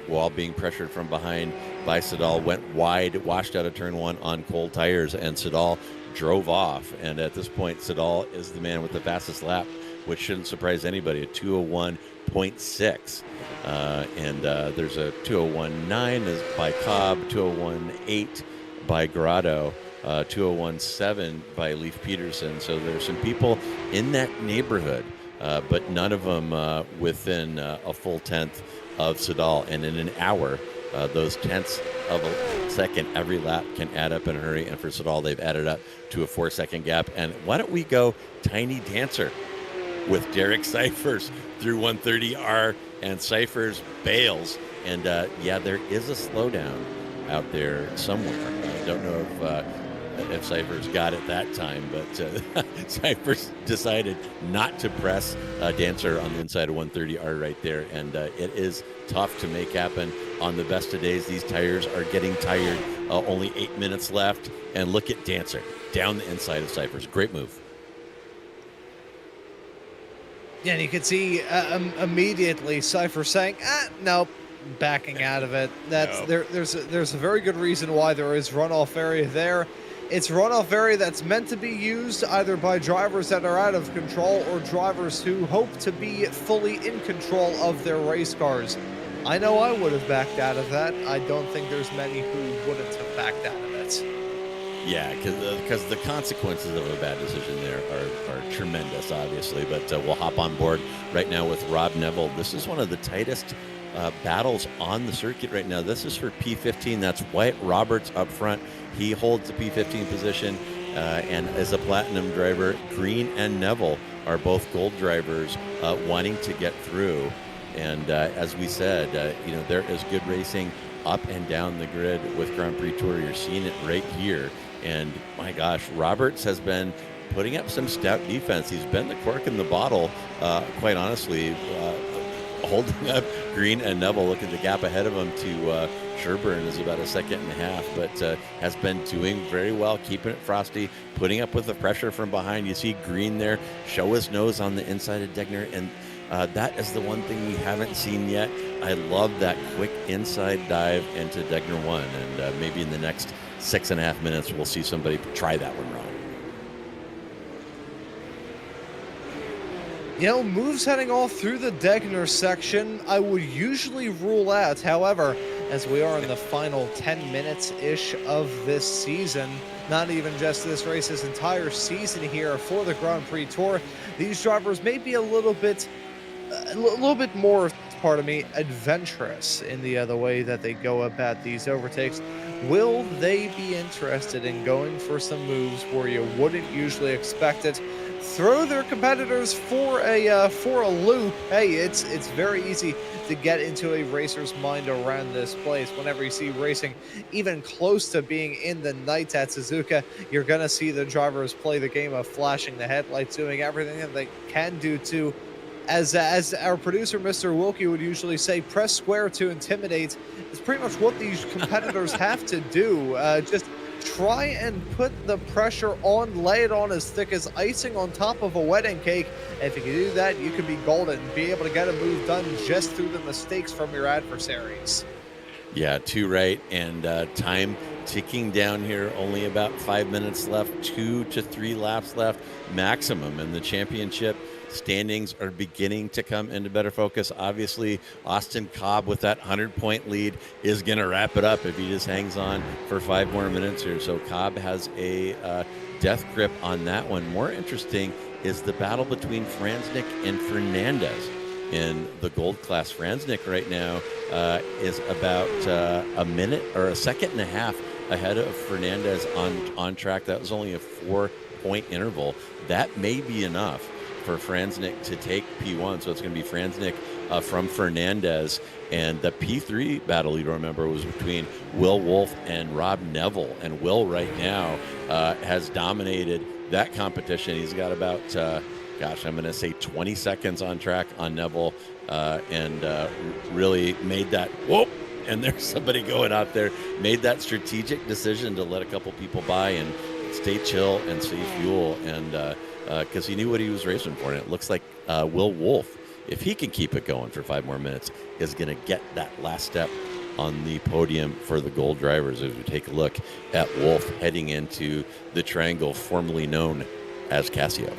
while being pressured from behind by Siddall, went wide, washed out of turn 1 on cold tires, and Siddall drove off. And at this point, Siddall is the man with the fastest lap, which shouldn't surprise anybody, at 201.6. And there's a 201.9 by Cobb, 201.8 by Grotto, 201.7 by Leif Peterson. So there's some people in that neighborhood, but none of them within a full tenth of Siddall. And in an hour, those tenths of a second every lap can add up in a hurry. And for Siddall, they've added up to a 4-second gap. And why don't we go Tiny Dancer with Derek Cyphers through 130R, and Cyphers bails. And yeah, there is a slowdown out there somewhere. I don't know if Cyphers got it that time, but Cyphers decided not to press Dancer on the inside of 130R right there. And it is tough to make happen on the best of days. These tires are getting tired. Only 8 minutes left. And look at Dancer down the inside of Cyphers. Great move. Yeah, and you can see immediately Cypher saying, nope, backing out of it. That's No. There's a very good reason why there is runoff area there. It's runoff area that's meant to be used either by drivers that are out of control or drivers who hope to be fully in control of their race cars. I know I would have backed out of that. I don't think there's many who wouldn't have backed out of it. Yeah, because the consequences of a bad decision there are tremendous, obviously. But we'll hop on board right now with Rob Neville. This is one of the tightest battles on the circuit right now. This is for P15. That's Wyatt Roberts up front. He holds the P15 position and is a platinum driver. Green and Neville are both gold drivers wanting to get through. And as we said, there is good racing up and down the grid with Grand Prix Tour. You're seeing it right here. And my gosh, Roberts has been putting up some stout defense. He's been the cork in the bottle, quite honestly, holding up Green and Neville. Look at the gap ahead of them to Sherburne is about a second and a half, but has been doing very well, keeping it frosty, putting up with the pressure from behind. You see Green there show his nose on the inside of Degner, and that is the one thing we haven't seen yet. I love that quick inside dive into Degner 1, and maybe in the next 6.5 minutes we'll see somebody try that one wrong. You know, moves heading off through the Degner section, I would usually rule out. However, as we are in the final 10 minutes-ish of this season, not even just this race, this entire season here for the Grand Prix Tour, these drivers may be a little bit more, adventurous in the way that they go about these overtakes. Will they be interested in going for some moves where you wouldn't usually expect it? Throw their competitors for a loop. Hey, it's very easy to get into a racer's mind around this place. Whenever you see racing even close to being in the nights at Suzuka, you're gonna see the drivers play the game of flashing the headlights, doing everything that they can do to, as our producer Mr. Wilkie would usually say, press square to intimidate. It's pretty much what these competitors have to do. Just try and put the pressure on, lay it on as thick as icing on top of a wedding cake. And if you can do that, you can be golden and be able to get a move done just through the mistakes from your adversaries. Yeah, too right. And time ticking down here, only about 5 minutes left, 2 to 3 laps left maximum in the championship. Standings are beginning to come into better focus. Obviously, Austin Cobb with that 100-point lead is going to wrap it up if he just hangs on for 5 more minutes here. So Cobb has a death grip on that one. More interesting is the battle between Franznik and Fernandez in the gold class. Franznik right now is about a minute or a second and a half ahead of Fernandez on track. That was only a 4-point interval. That may be enough for Franznik to take P1. So it's going to be Franznik from Fernandez. And the P3 battle, you remember, was between Will Wolf and Rob Neville. And Will right now has dominated that competition. He's got about, I'm going to say 20 seconds on track on Neville, and really made that, whoop, and there's somebody going out there, made that strategic decision to let a couple people by and stay chill and save fuel, and because he knew what he was racing for. And it looks like Will Wolf, if he can keep it going for 5 more minutes, is going to get that last step on the podium for the gold drivers as we take a look at Wolf heading into the triangle formerly known as Casio.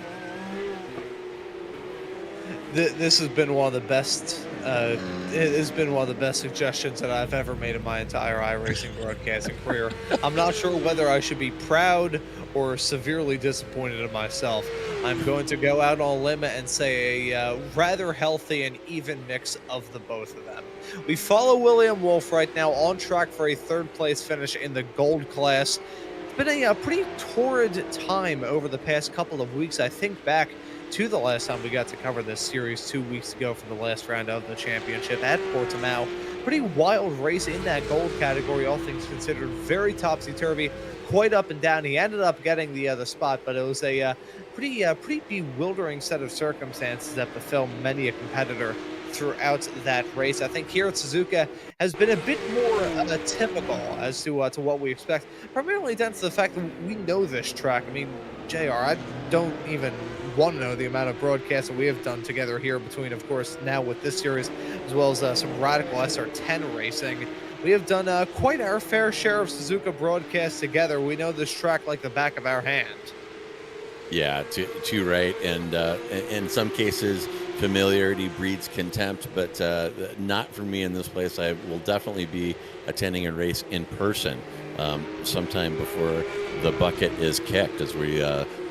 This has been one of the best. It has been one of the best suggestions that I've ever made in my entire iRacing broadcasting career. I'm not sure whether I should be proud or severely disappointed in myself. I'm going to go out on a limb and say a rather healthy and even mix of the both of them. We follow William Wolf right now on track for a 3rd place finish in the gold class. It's been a pretty torrid time over the past couple of weeks. I think back to the last time we got to cover this series 2 weeks ago for the last round of the championship at Portimao. Pretty wild race in that gold category, all things considered. Very topsy-turvy, quite up and down. He ended up getting the spot, but it was a pretty bewildering set of circumstances that befell many a competitor throughout that race. I think here at Suzuka has been a bit more typical as to what we expect, primarily down to the fact that we know this track. I mean, JR, I don't even want to know the amount of broadcasts that we have done together here between, of course, now with this series, as well as some radical SR10 racing. We have done quite our fair share of Suzuka broadcasts together. We know this track like the back of our hand. Yeah, too right. And in some cases, familiarity breeds contempt, but not for me in this place. I will definitely be attending a race in person sometime before the bucket is kicked, as we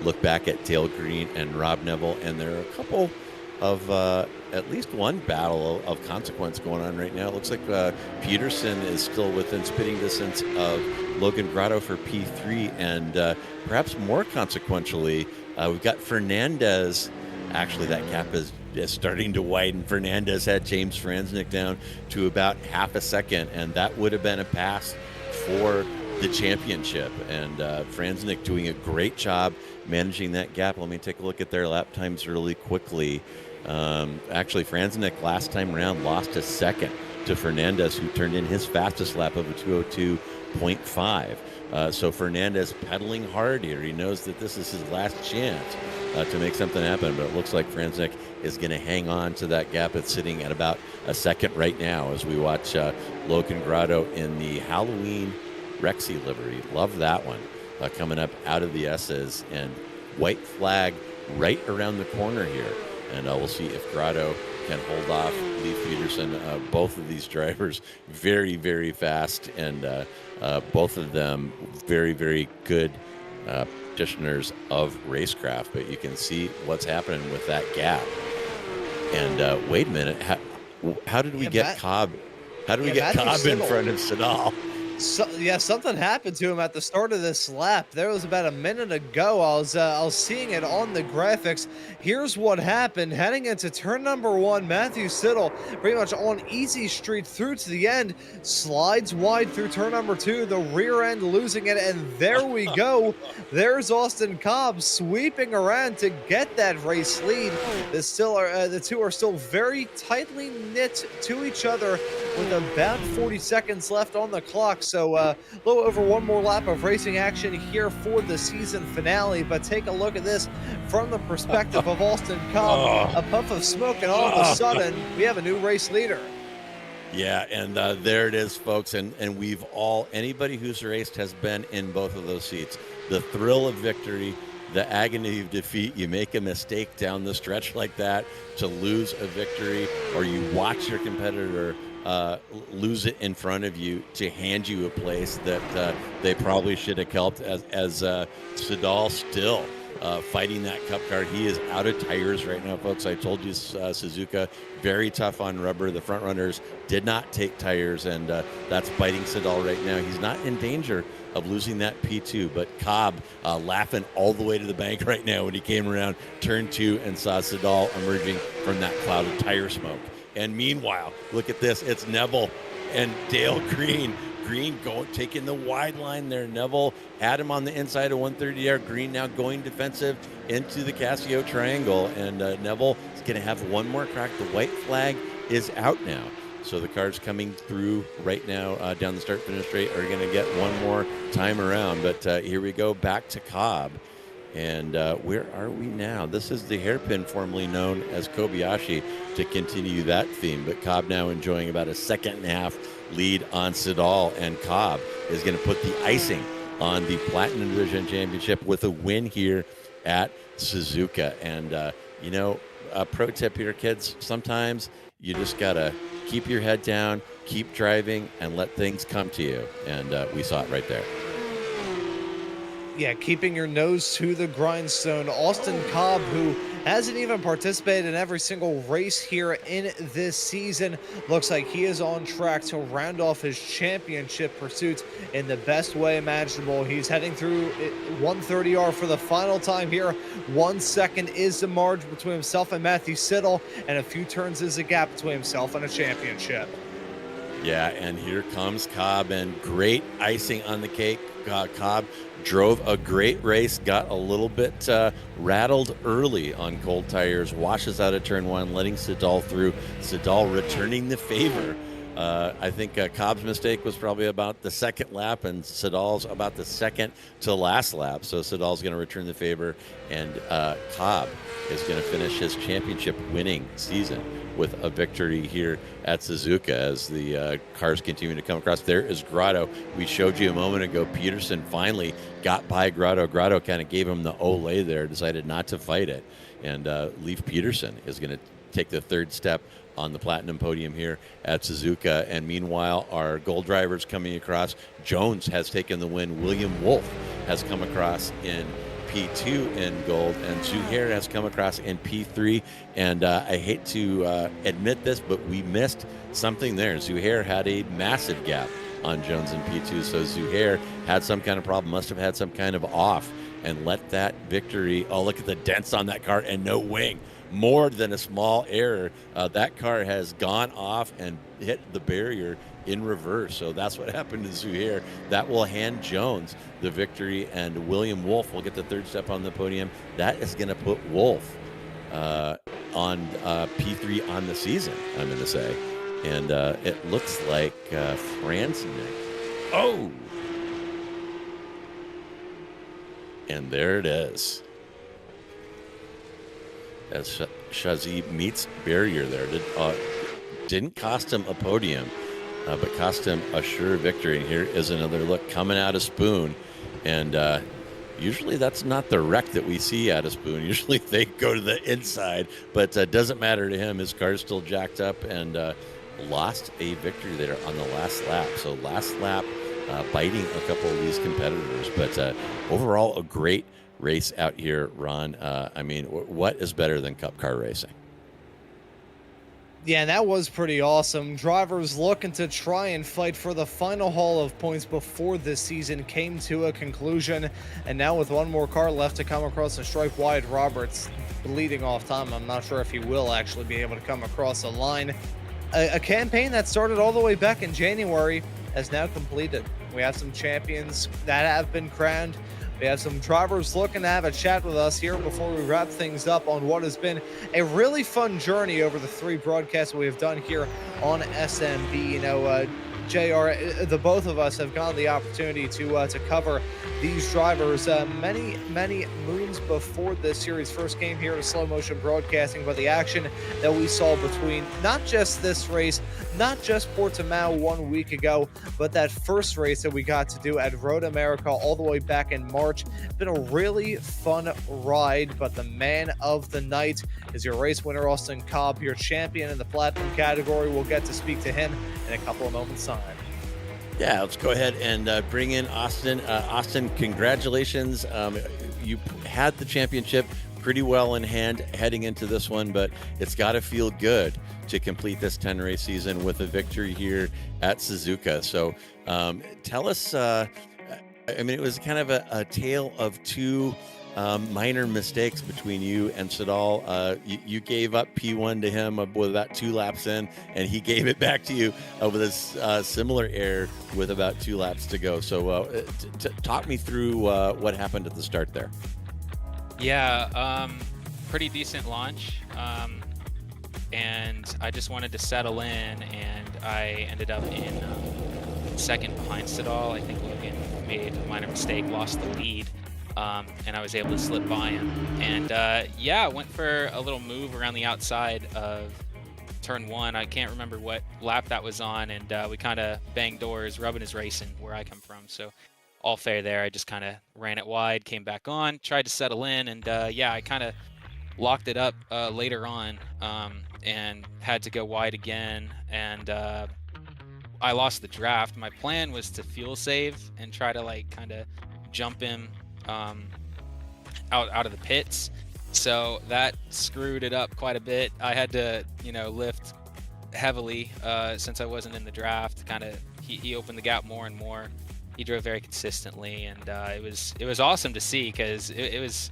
look back at Dale Green and Rob Neville. And there are a couple of at least one battle of consequence going on right now. It looks like Peterson is still within spitting distance of Logan Grotto for P3, and perhaps more consequentially, we've got Fernandez. Actually, that gap is starting to widen. Fernandez had James Franznik down to about half a second, and that would have been a pass for the championship. And Franznik doing a great job managing that gap. Let me take a look at their lap times really quickly. Actually, Franznik last time around lost a second to Fernandez, who turned in his fastest lap of a 2:02.5. So Fernandez pedaling hard here. He knows that this is his last chance to make something happen, but it looks like Franznik is going to hang on to that gap. It's sitting at about a second right now as we watch Logan Grotto in the Halloween Rexy livery. Love that one. Coming up out of the S's, and white flag right around the corner here. And we'll see if Grotto can hold off Leif Peterson. Both of these drivers very, very fast, and both of them very, very good practitioners of racecraft. But you can see what's happening with that gap. And wait a minute, how did we get Cobb? How did we get Cobb in front of Sedal? So, yeah, something happened to him at the start of this lap. There was about a minute ago. I was seeing it on the graphics. Here's what happened. Heading into turn number 1, Matthew Siddle pretty much on easy street through to the end, slides wide through turn number 2, the rear end losing it, and there we go. There's Austin Cobb sweeping around to get that race lead. The two are still very tightly knit to each other with about 40 seconds left on the clock. So a little over one more lap of racing action here for the season finale. But take a look at this from the perspective of Austin Cobb. A puff of smoke, and all of a sudden, we have a new race leader. Yeah, and there it is, folks. And we've all, anybody who's raced has been in both of those seats. The thrill of victory, the agony of defeat. You make a mistake down the stretch like that to lose a victory, or you watch your competitor lose it in front of you to hand you a place that they probably should have helped, as Sedal still fighting that cup car. He is out of tires right now, folks. I told you Suzuka, very tough on rubber. The front runners did not take tires, and that's biting Sedal right now. He's not in danger of losing that P2, but Cobb laughing all the way to the bank right now when he came around turn 2 and saw Sedal emerging from that cloud of tire smoke. And meanwhile, look at this. It's Neville and Dale Green. Green taking the wide line there. Neville had him on the inside of 130 yard. Green now going defensive into the Casio triangle. And Neville is going to have one more crack. The white flag is out now. So the cars coming through right now down the start-finish straight are going to get one more time around. But here we go back to Cobb. And where are we now? This is the hairpin formerly known as Kobayashi, to continue that theme. But Cobb now enjoying about a second and a half lead on Sedal. And Cobb is going to put the icing on the Platinum Division Championship with a win here at Suzuka. And, a pro tip here, kids, sometimes you just got to keep your head down, keep driving, and let things come to you. And we saw it right there. Yeah, keeping your nose to the grindstone. Austin Cobb, who hasn't even participated in every single race here in this season, looks like he is on track to round off his championship pursuits in the best way imaginable. He's heading through 130R for the final time here. 1 second is the margin between himself and Matthew Siddle, and a few turns is the gap between himself and a championship. Yeah, and here comes Cobb, and great icing on the cake. Cobb drove a great race, got a little bit rattled early on cold tires, washes out of turn 1, letting Sedal through. Sedal returning the favor. I think Cobb's mistake was probably about the second lap, and Sedal's about the second to last lap. So Sedal's going to return the favor, and Cobb is going to finish his championship winning season with a victory here at Suzuka as the cars continue to come across. There is Grotto. We showed you a moment ago. Peterson finally got by Grotto. Grotto kind of gave him the Olay there, decided not to fight it. And Leif Peterson is going to take the third step on the platinum podium here at Suzuka. And meanwhile, our gold drivers coming across. Jones has taken the win. William Wolf has come across in P2 in gold, and Zuhair has come across in P3. And I hate to admit this, but we missed something there. Zuhair had a massive gap on Jones in P2, so Zuhair had some kind of problem, must have had some kind of off, and let that victory. Oh, look at the dents on that car, and no wing. More than a small error. That car has gone off and hit the barrier in reverse. So that's what happened to Zuhair. That will hand Jones the victory, and William Wolf will get the third step on the podium. That is going to put Wolf on P3 on the season, I'm going to say. And it looks like Franz. Oh! And there it is. As Shazi meets barrier there. Didn't cost him a podium, but cost him a sure victory. And here is another look coming out of Spoon. And usually that's not the wreck that we see out of Spoon. Usually they go to the inside, but doesn't matter to him. His car's still jacked up and lost a victory there on the last lap. So last lap, biting a couple of these competitors. But overall, a great race out here, Ron. I mean, what is better than Cup car racing? Yeah, that was pretty awesome. Drivers looking to try and fight for the final haul of points before this season came to a conclusion. And now with one more car left to come across the stripe, Wyatt Roberts bleeding off time. I'm not sure if he will actually be able to come across the line. A campaign that started all the way back in January has now completed. We have some champions that have been crowned. We have some drivers looking to have a chat with us here before we wrap things up on what has been a really fun journey over the 3 broadcasts we have done here on SMB. You know, JR, the both of us have gotten the opportunity to cover these drivers many moons before this series first came here to Slow Motion Broadcasting. But the action that we saw between not just this race, not just Portimao 1 week ago, but that first race that we got to do at Road America all the way back in March. It's been a really fun ride, but the man of the night is your race winner, Austin Cobb, your champion in the Platinum category. We'll get to speak to him in a couple of moments' time. Yeah, let's go ahead and bring in Austin. Austin, congratulations. You had the championship pretty well in hand heading into this one, but it's got to feel good to complete this 10-race season with a victory here at Suzuka. So tell us, I mean, it was kind of a tale of two minor mistakes between you and Sadal. You gave up P1 to him with about 2 laps in, and he gave it back to you with a similar error with about 2 laps to go. So talk me through what happened at the start there. Yeah, pretty decent launch. And I just wanted to settle in, and I ended up in second behind Sadal. I think Logan made a minor mistake, lost the lead. And I was able to slip by him. And yeah, I went for a little move around the outside of turn 1. I can't remember what lap that was on, and we kind of banged doors. Rubbin is racing where I come from, so all fair there. I just kind of ran it wide, came back on, tried to settle in, and yeah, I kind of locked it up later on and had to go wide again, and I lost the draft. My plan was to fuel save and try to like kind of jump him out of the pits, so that screwed it up quite a bit. I had to, you know, lift heavily since I wasn't in the draft. Kind of, he opened the gap more and more. He drove very consistently, and it was awesome to see, because it was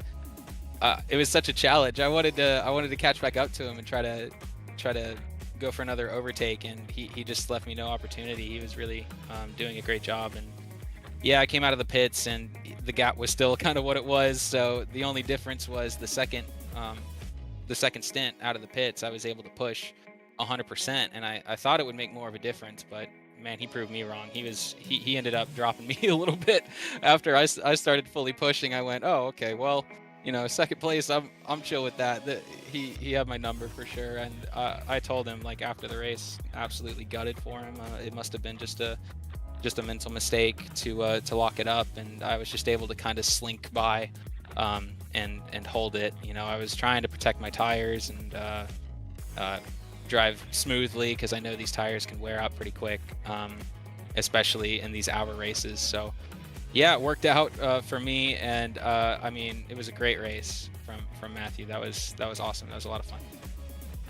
such a challenge. I wanted to catch back up to him and try to go for another overtake, and he just left me no opportunity. He was really doing a great job, and yeah, I came out of the pits and the gap was still kind of what it was. So the only difference was the second stint out of the pits, I was able to push 100%, and I thought it would make more of a difference, but man, he proved me wrong. He ended up dropping me a little bit after I started fully pushing. I went, oh, okay, well, you know, second place, I'm chill with that. He had my number for sure, and I told him, like, after the race, absolutely gutted for him. It must have been just a mental mistake to lock it up, and I was just able to kind of slink by and hold it. You know, I was trying to protect my tires and drive smoothly, because I know these tires can wear out pretty quick, especially in these hour races. So yeah, it worked out for me, and I mean, it was a great race from Matthew. That was awesome. That was a lot of fun.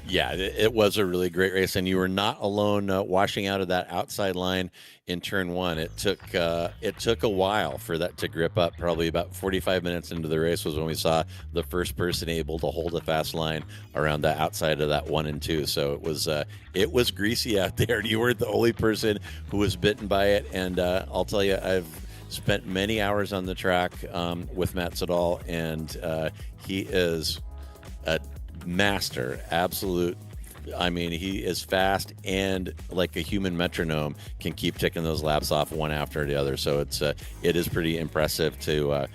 Yeah, it was a really great race, and you were not alone washing out of that outside line in turn 1. It took a while for that to grip up. Probably about 45 minutes into the race was when we saw the first person able to hold a fast line around the outside of that 1 and 2. So it was greasy out there. You weren't the only person who was bitten by it, and I'll tell you, I've spent many hours on the track with Matt Sadal, and he is a master, absolute. I mean, he is fast and like a human metronome can keep ticking those laps off one after the other. So it is pretty impressive to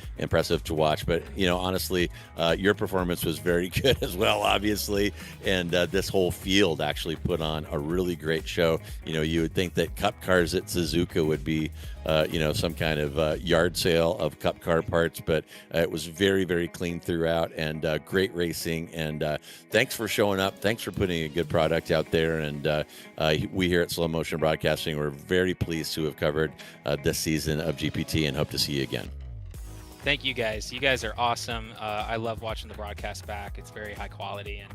watch. But honestly, your performance was very good as well, obviously. And this whole field actually put on a really great show. You would think that Cup cars at Suzuka would be some kind of yard sale of Cup car parts, but it was very, very clean throughout and great racing. And thanks for showing up. Thanks for putting a good product out there. And we here at Slow Motion Broadcasting, we're very pleased to have covered this season of GPT and hope to see you again. Thank you guys. You guys are awesome. I love watching the broadcast back. It's very high quality. And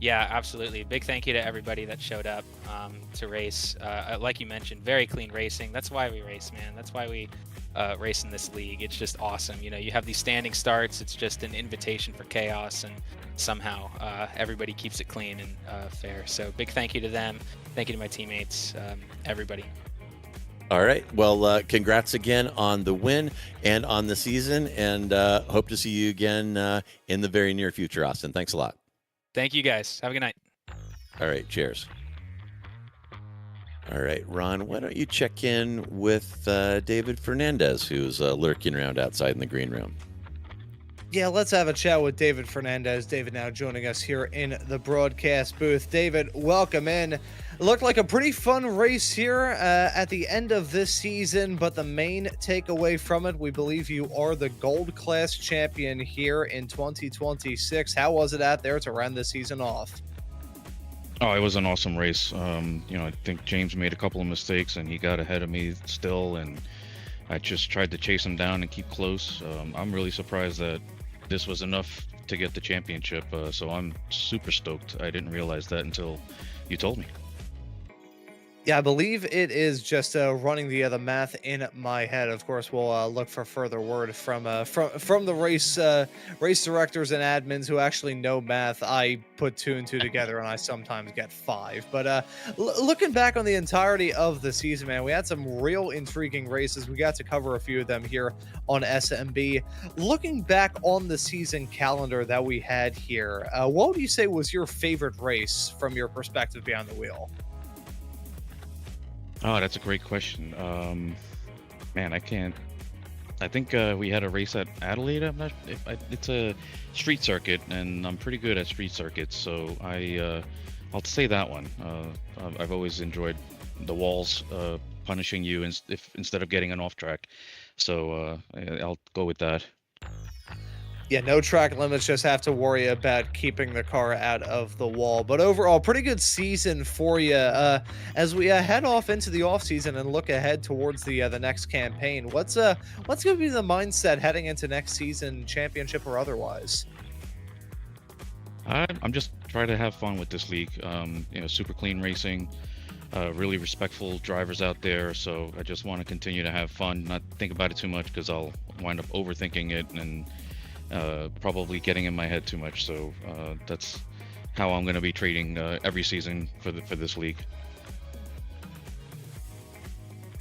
yeah, absolutely. Big thank you to everybody that showed up to race. Like you mentioned, very clean racing. That's why we race, man. That's why we race in this league. It's just awesome. You have these standing starts. It's just an invitation for chaos, and somehow everybody keeps it clean and fair. So big thank you to them. Thank you to my teammates, everybody. All right. Well, congrats again on the win and on the season, and hope to see you again in the very near future, Austin. Thanks a lot. Thank you, guys. Have a good night. All right. Cheers. All right, Ron, why don't you check in with David Fernandez, who's lurking around outside in the green room? Yeah, let's have a chat with David Fernandez. David now joining us here in the broadcast booth. David, welcome in. It looked like a pretty fun race here at the end of this season, but the main takeaway from it, we believe you are the gold class champion here in 2026. How was it out there to round the season off? Oh, it was an awesome race. I think James made a couple of mistakes and he got ahead of me still, and I just tried to chase him down and keep close. I'm really surprised that this was enough to get the championship, so I'm super stoked. I didn't realize that until you told me. Yeah, I believe it is just running the math in my head. Of course, we'll look for further word from the race directors and admins who actually know math. I put 2 and 2 together, and I sometimes get 5. But looking back on the entirety of the season, man, we had some real intriguing races. We got to cover a few of them here on SMB. Looking back on the season calendar that we had here, what would you say was your favorite race from your perspective behind the wheel? Oh, that's a great question. Man, I can't. I think we had a race at Adelaide. I'm not. It's a street circuit, and I'm pretty good at street circuits, so I'll say that one. I've always enjoyed the walls punishing you instead of getting an off track, so I'll go with that. Yeah, no track limits, just have to worry about keeping the car out of the wall. But overall, pretty good season for you. As we head off into the off season and look ahead towards the next campaign, what's going to be the mindset heading into next season, championship or otherwise? I'm just trying to have fun with this league. Super clean racing, really respectful drivers out there. So I just want to continue to have fun, not think about it too much, because I'll wind up overthinking it and probably getting in my head too much. So that's how I'm going to be treating every season for this league.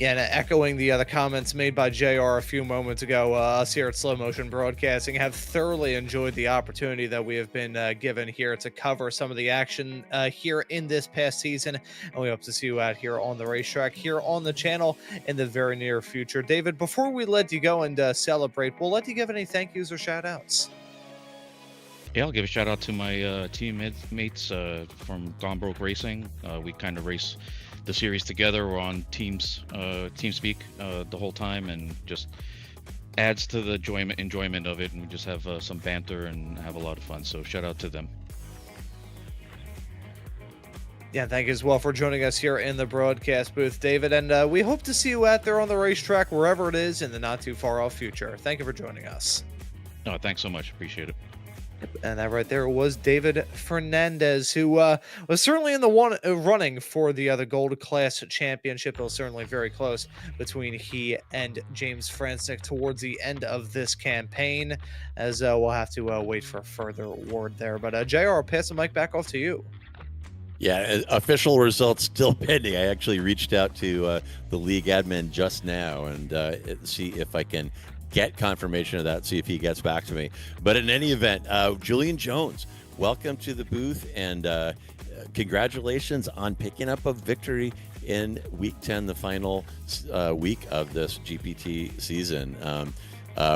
Yeah, and echoing the comments made by JR a few moments ago, us here at Slow Motion Broadcasting have thoroughly enjoyed the opportunity that we have been given here to cover some of the action here in this past season, and we hope to see you out here on the racetrack, here on the channel in the very near future. David, before we let you go and celebrate, we'll let you give any thank yous or shout outs. Yeah, I'll give a shout out to my teammates from Gone Broke Racing. We kind of race the series together. We're on TeamSpeak the whole time, and just adds to the enjoyment of it, and we just have some banter and have a lot of fun. So shout out to them. Yeah, thank you as well for joining us here in the broadcast booth, David, and we hope to see you out there on the racetrack, wherever it is in the not too far off future. Thank you for joining us. No, thanks so much. Appreciate it. And that right there was David Fernandez, who was certainly in the running for the Gold Class Championship. It was certainly very close between he and James Franczyk towards the end of this campaign, as we'll have to wait for further word there. But JR, I'll pass the mic back off to you. Yeah, official results still pending. I actually reached out to the league admin just now and see if I can get confirmation of that, see if he gets back to me. But in any event, Julian Jones, welcome to the booth, and congratulations on picking up a victory in week 10, the final week of this GPT season.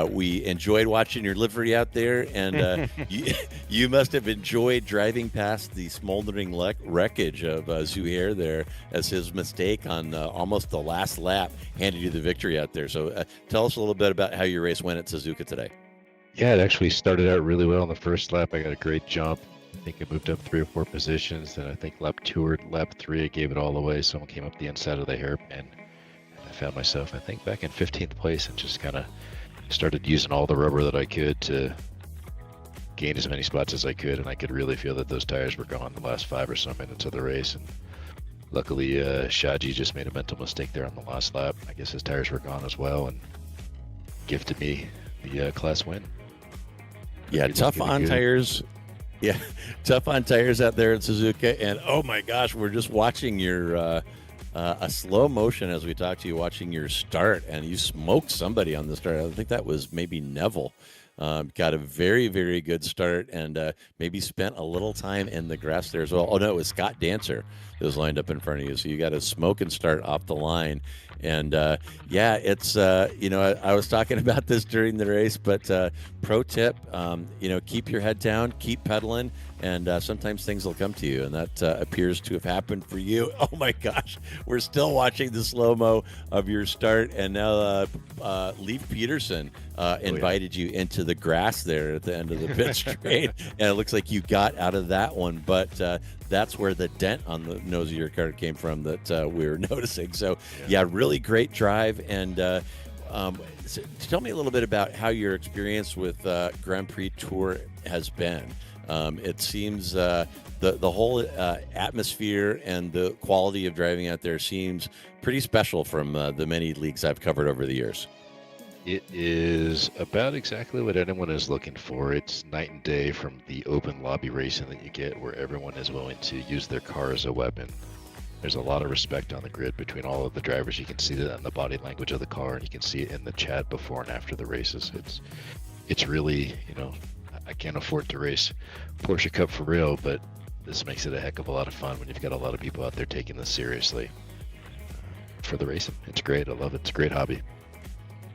We enjoyed watching your livery out there, and you must have enjoyed driving past the smoldering wreckage of Joahuah there, as his mistake on almost the last lap handed you the victory out there. So tell us a little bit about how your race went at Suzuka today. Yeah, it actually started out really well on the first lap. I got a great jump. I think I moved up 3 or 4 positions. Then I think lap 2 or lap 3, I gave it all away. Someone came up the inside of the hairpin, and I found myself, I think, back in 15th place, and just kind of started using all the rubber that I could to gain as many spots as I could, and I could really feel that those tires were gone the last 5 or so minutes of the race. And luckily, Shaji just made a mental mistake there on the last lap. I guess his tires were gone as well, and gifted me the class win. Yeah, tough on tires. Yeah, tough on tires out there in Suzuka. And oh my gosh, we're just watching your a slow motion as we talk to you, watching your start, and you smoked somebody on the start. I think that was maybe Neville. Got a very, very good start, and maybe spent a little time in the grass there as well. Oh no, it was Scott Dancer that was lined up in front of you. So you got a smoke and start off the line. And yeah, it's, I was talking about this during the race, but pro tip, keep your head down, keep pedaling, and sometimes things will come to you. And that appears to have happened for you. Oh my gosh, we're still watching the slow-mo of your start. And now Leif Peterson invited you into the grass there at the end of the pit straight. And it looks like you got out of that one, but that's where the dent on the nose of your car came from that we were noticing. So yeah, really great drive. And so tell me a little bit about how your experience with Grand Prix Tour has been. It seems the whole atmosphere and the quality of driving out there seems pretty special from the many leagues I've covered over the years. It is about exactly what anyone is looking for. It's night and day from the open lobby racing that you get, where everyone is willing to use their car as a weapon. There's a lot of respect on the grid between all of the drivers. You can see that in the body language of the car, and you can see it in the chat before and after the races. It's really, I can't afford to race Porsche Cup for real, but this makes it a heck of a lot of fun when you've got a lot of people out there taking this seriously for the racing. It's great. I love it. It's a great hobby.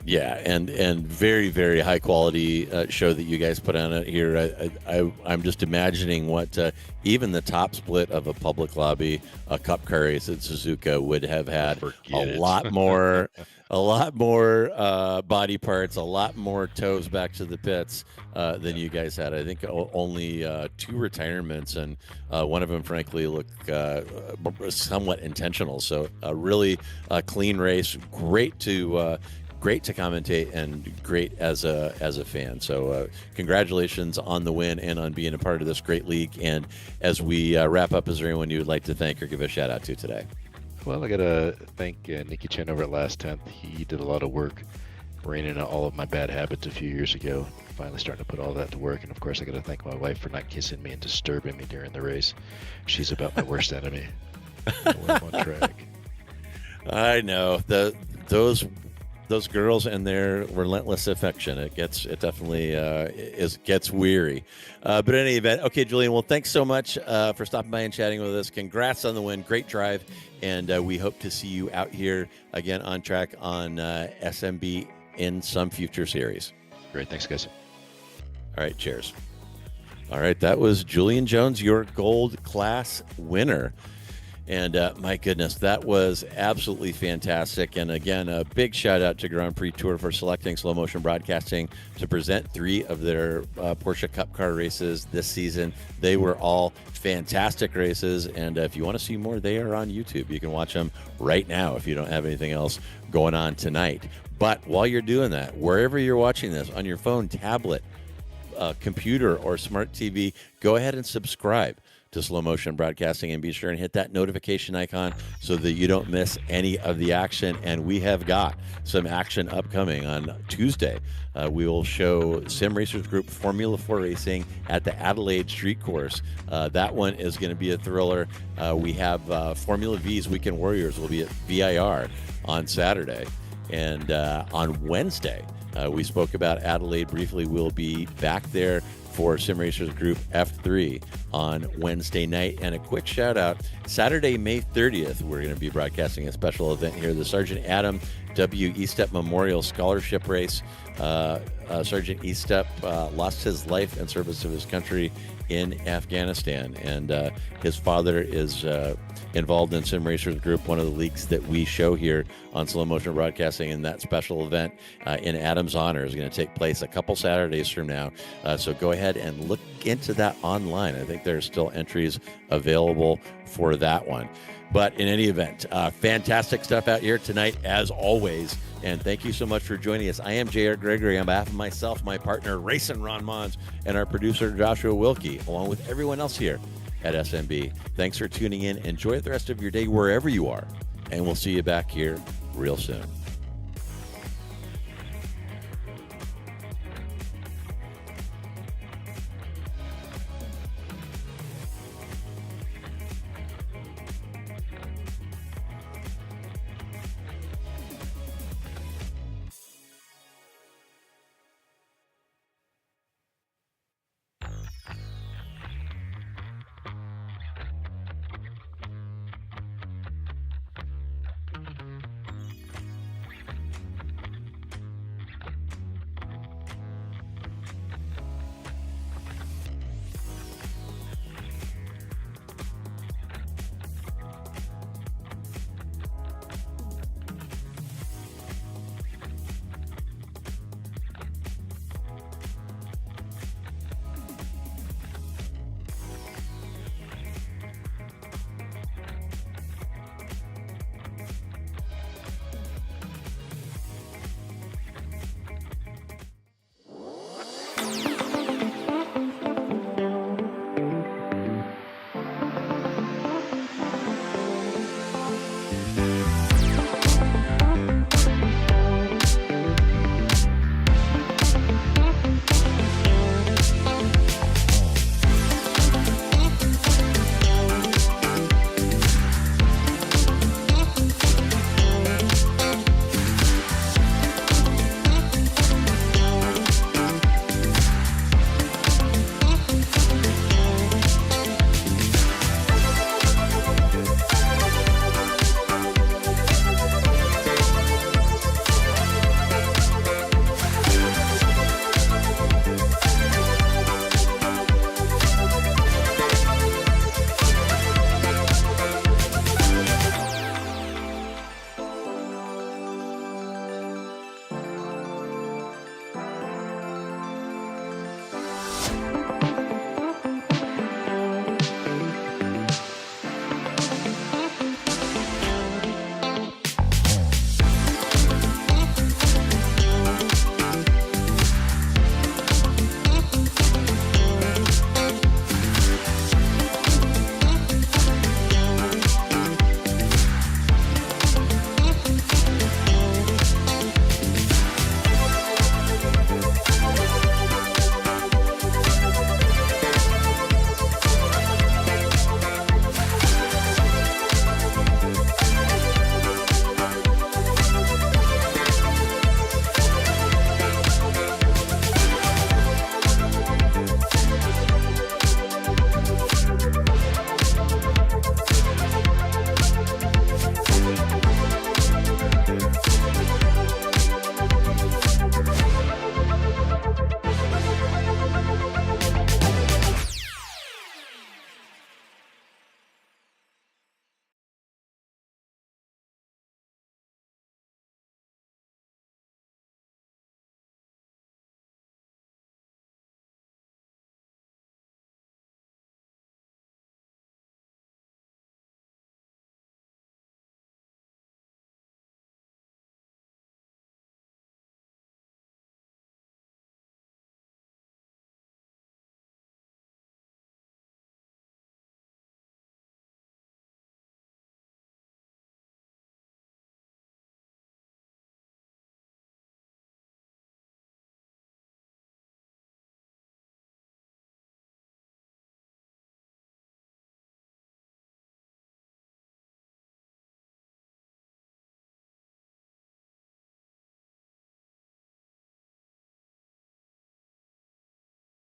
Yeah, and very, very high quality show that you guys put on it here. I'm just imagining what even the top split of a public lobby, a cup car race at Suzuka would have had a lot more body parts, a lot more toes back to the pits than you guys had. I think only 2 retirements, and one of them, frankly, looked somewhat intentional. So a really clean race, great to commentate, and great as a fan. So congratulations on the win and on being a part of this great league. And as we wrap up, is there anyone you would like to thank or give a shout out to today? Well, I got to thank Nicky Chen over at Last 10th. He did a lot of work reining out all of my bad habits a few years ago. Finally starting to put all that to work. And of course, I got to thank my wife for not kissing me and disturbing me during the race. She's about my worst enemy. I'm on track. I know those girls and their relentless affection. It definitely gets weary. But in any event, okay, Julian, well, thanks so much for stopping by and chatting with us. Congrats on the win. Great drive. And we hope to see you out here again on track on SMB in some future series. Great. Thanks, guys. All right. Cheers. All right. That was Julian Jones, your gold class winner. And my goodness, that was absolutely fantastic. And again, a big shout out to Grand Prix Tour for selecting Slow Motion Broadcasting to present 3 of their Porsche Cup car races this season. They were all fantastic races. And if you want to see more, they are on YouTube. You can watch them right now if you don't have anything else going on tonight. But while you're doing that, wherever you're watching this, on your phone, tablet, computer, or smart TV, go ahead and subscribe to Slow Motion Broadcasting, and be sure and hit that notification icon so that you don't miss any of the action. And we have got some action upcoming on Tuesday. We will show Sim Racers Group Formula 4 racing at the Adelaide Street Course. That one is going to be a thriller. We have Formula V's Weekend Warriors will be at VIR on Saturday. And on Wednesday, We spoke about Adelaide briefly. We'll be back there for Sim Racers Group F3 on Wednesday night. And a quick shout out, Saturday, May 30th, we're going to be broadcasting a special event here, the Sergeant Adam W. Estep Memorial Scholarship Race. Sergeant Estep lost his life in service of his country in Afghanistan, and his father is involved in Sim Racers Group, one of the leagues that we show here on Slow Motion Broadcasting, and that special event in Adam's honor is going to take place a couple Saturdays from now. So go ahead and look into that online. I think there's still entries available for that one. But in any event, fantastic stuff out here tonight, as always. And thank you so much for joining us. I am J.R. Gregory. On behalf of myself, my partner, Racing Ron Maunz, and our producer, Joahuah Wilkie, along with everyone else here at SMB. Thanks for tuning in. Enjoy the rest of your day wherever you are. And we'll see you back here real soon.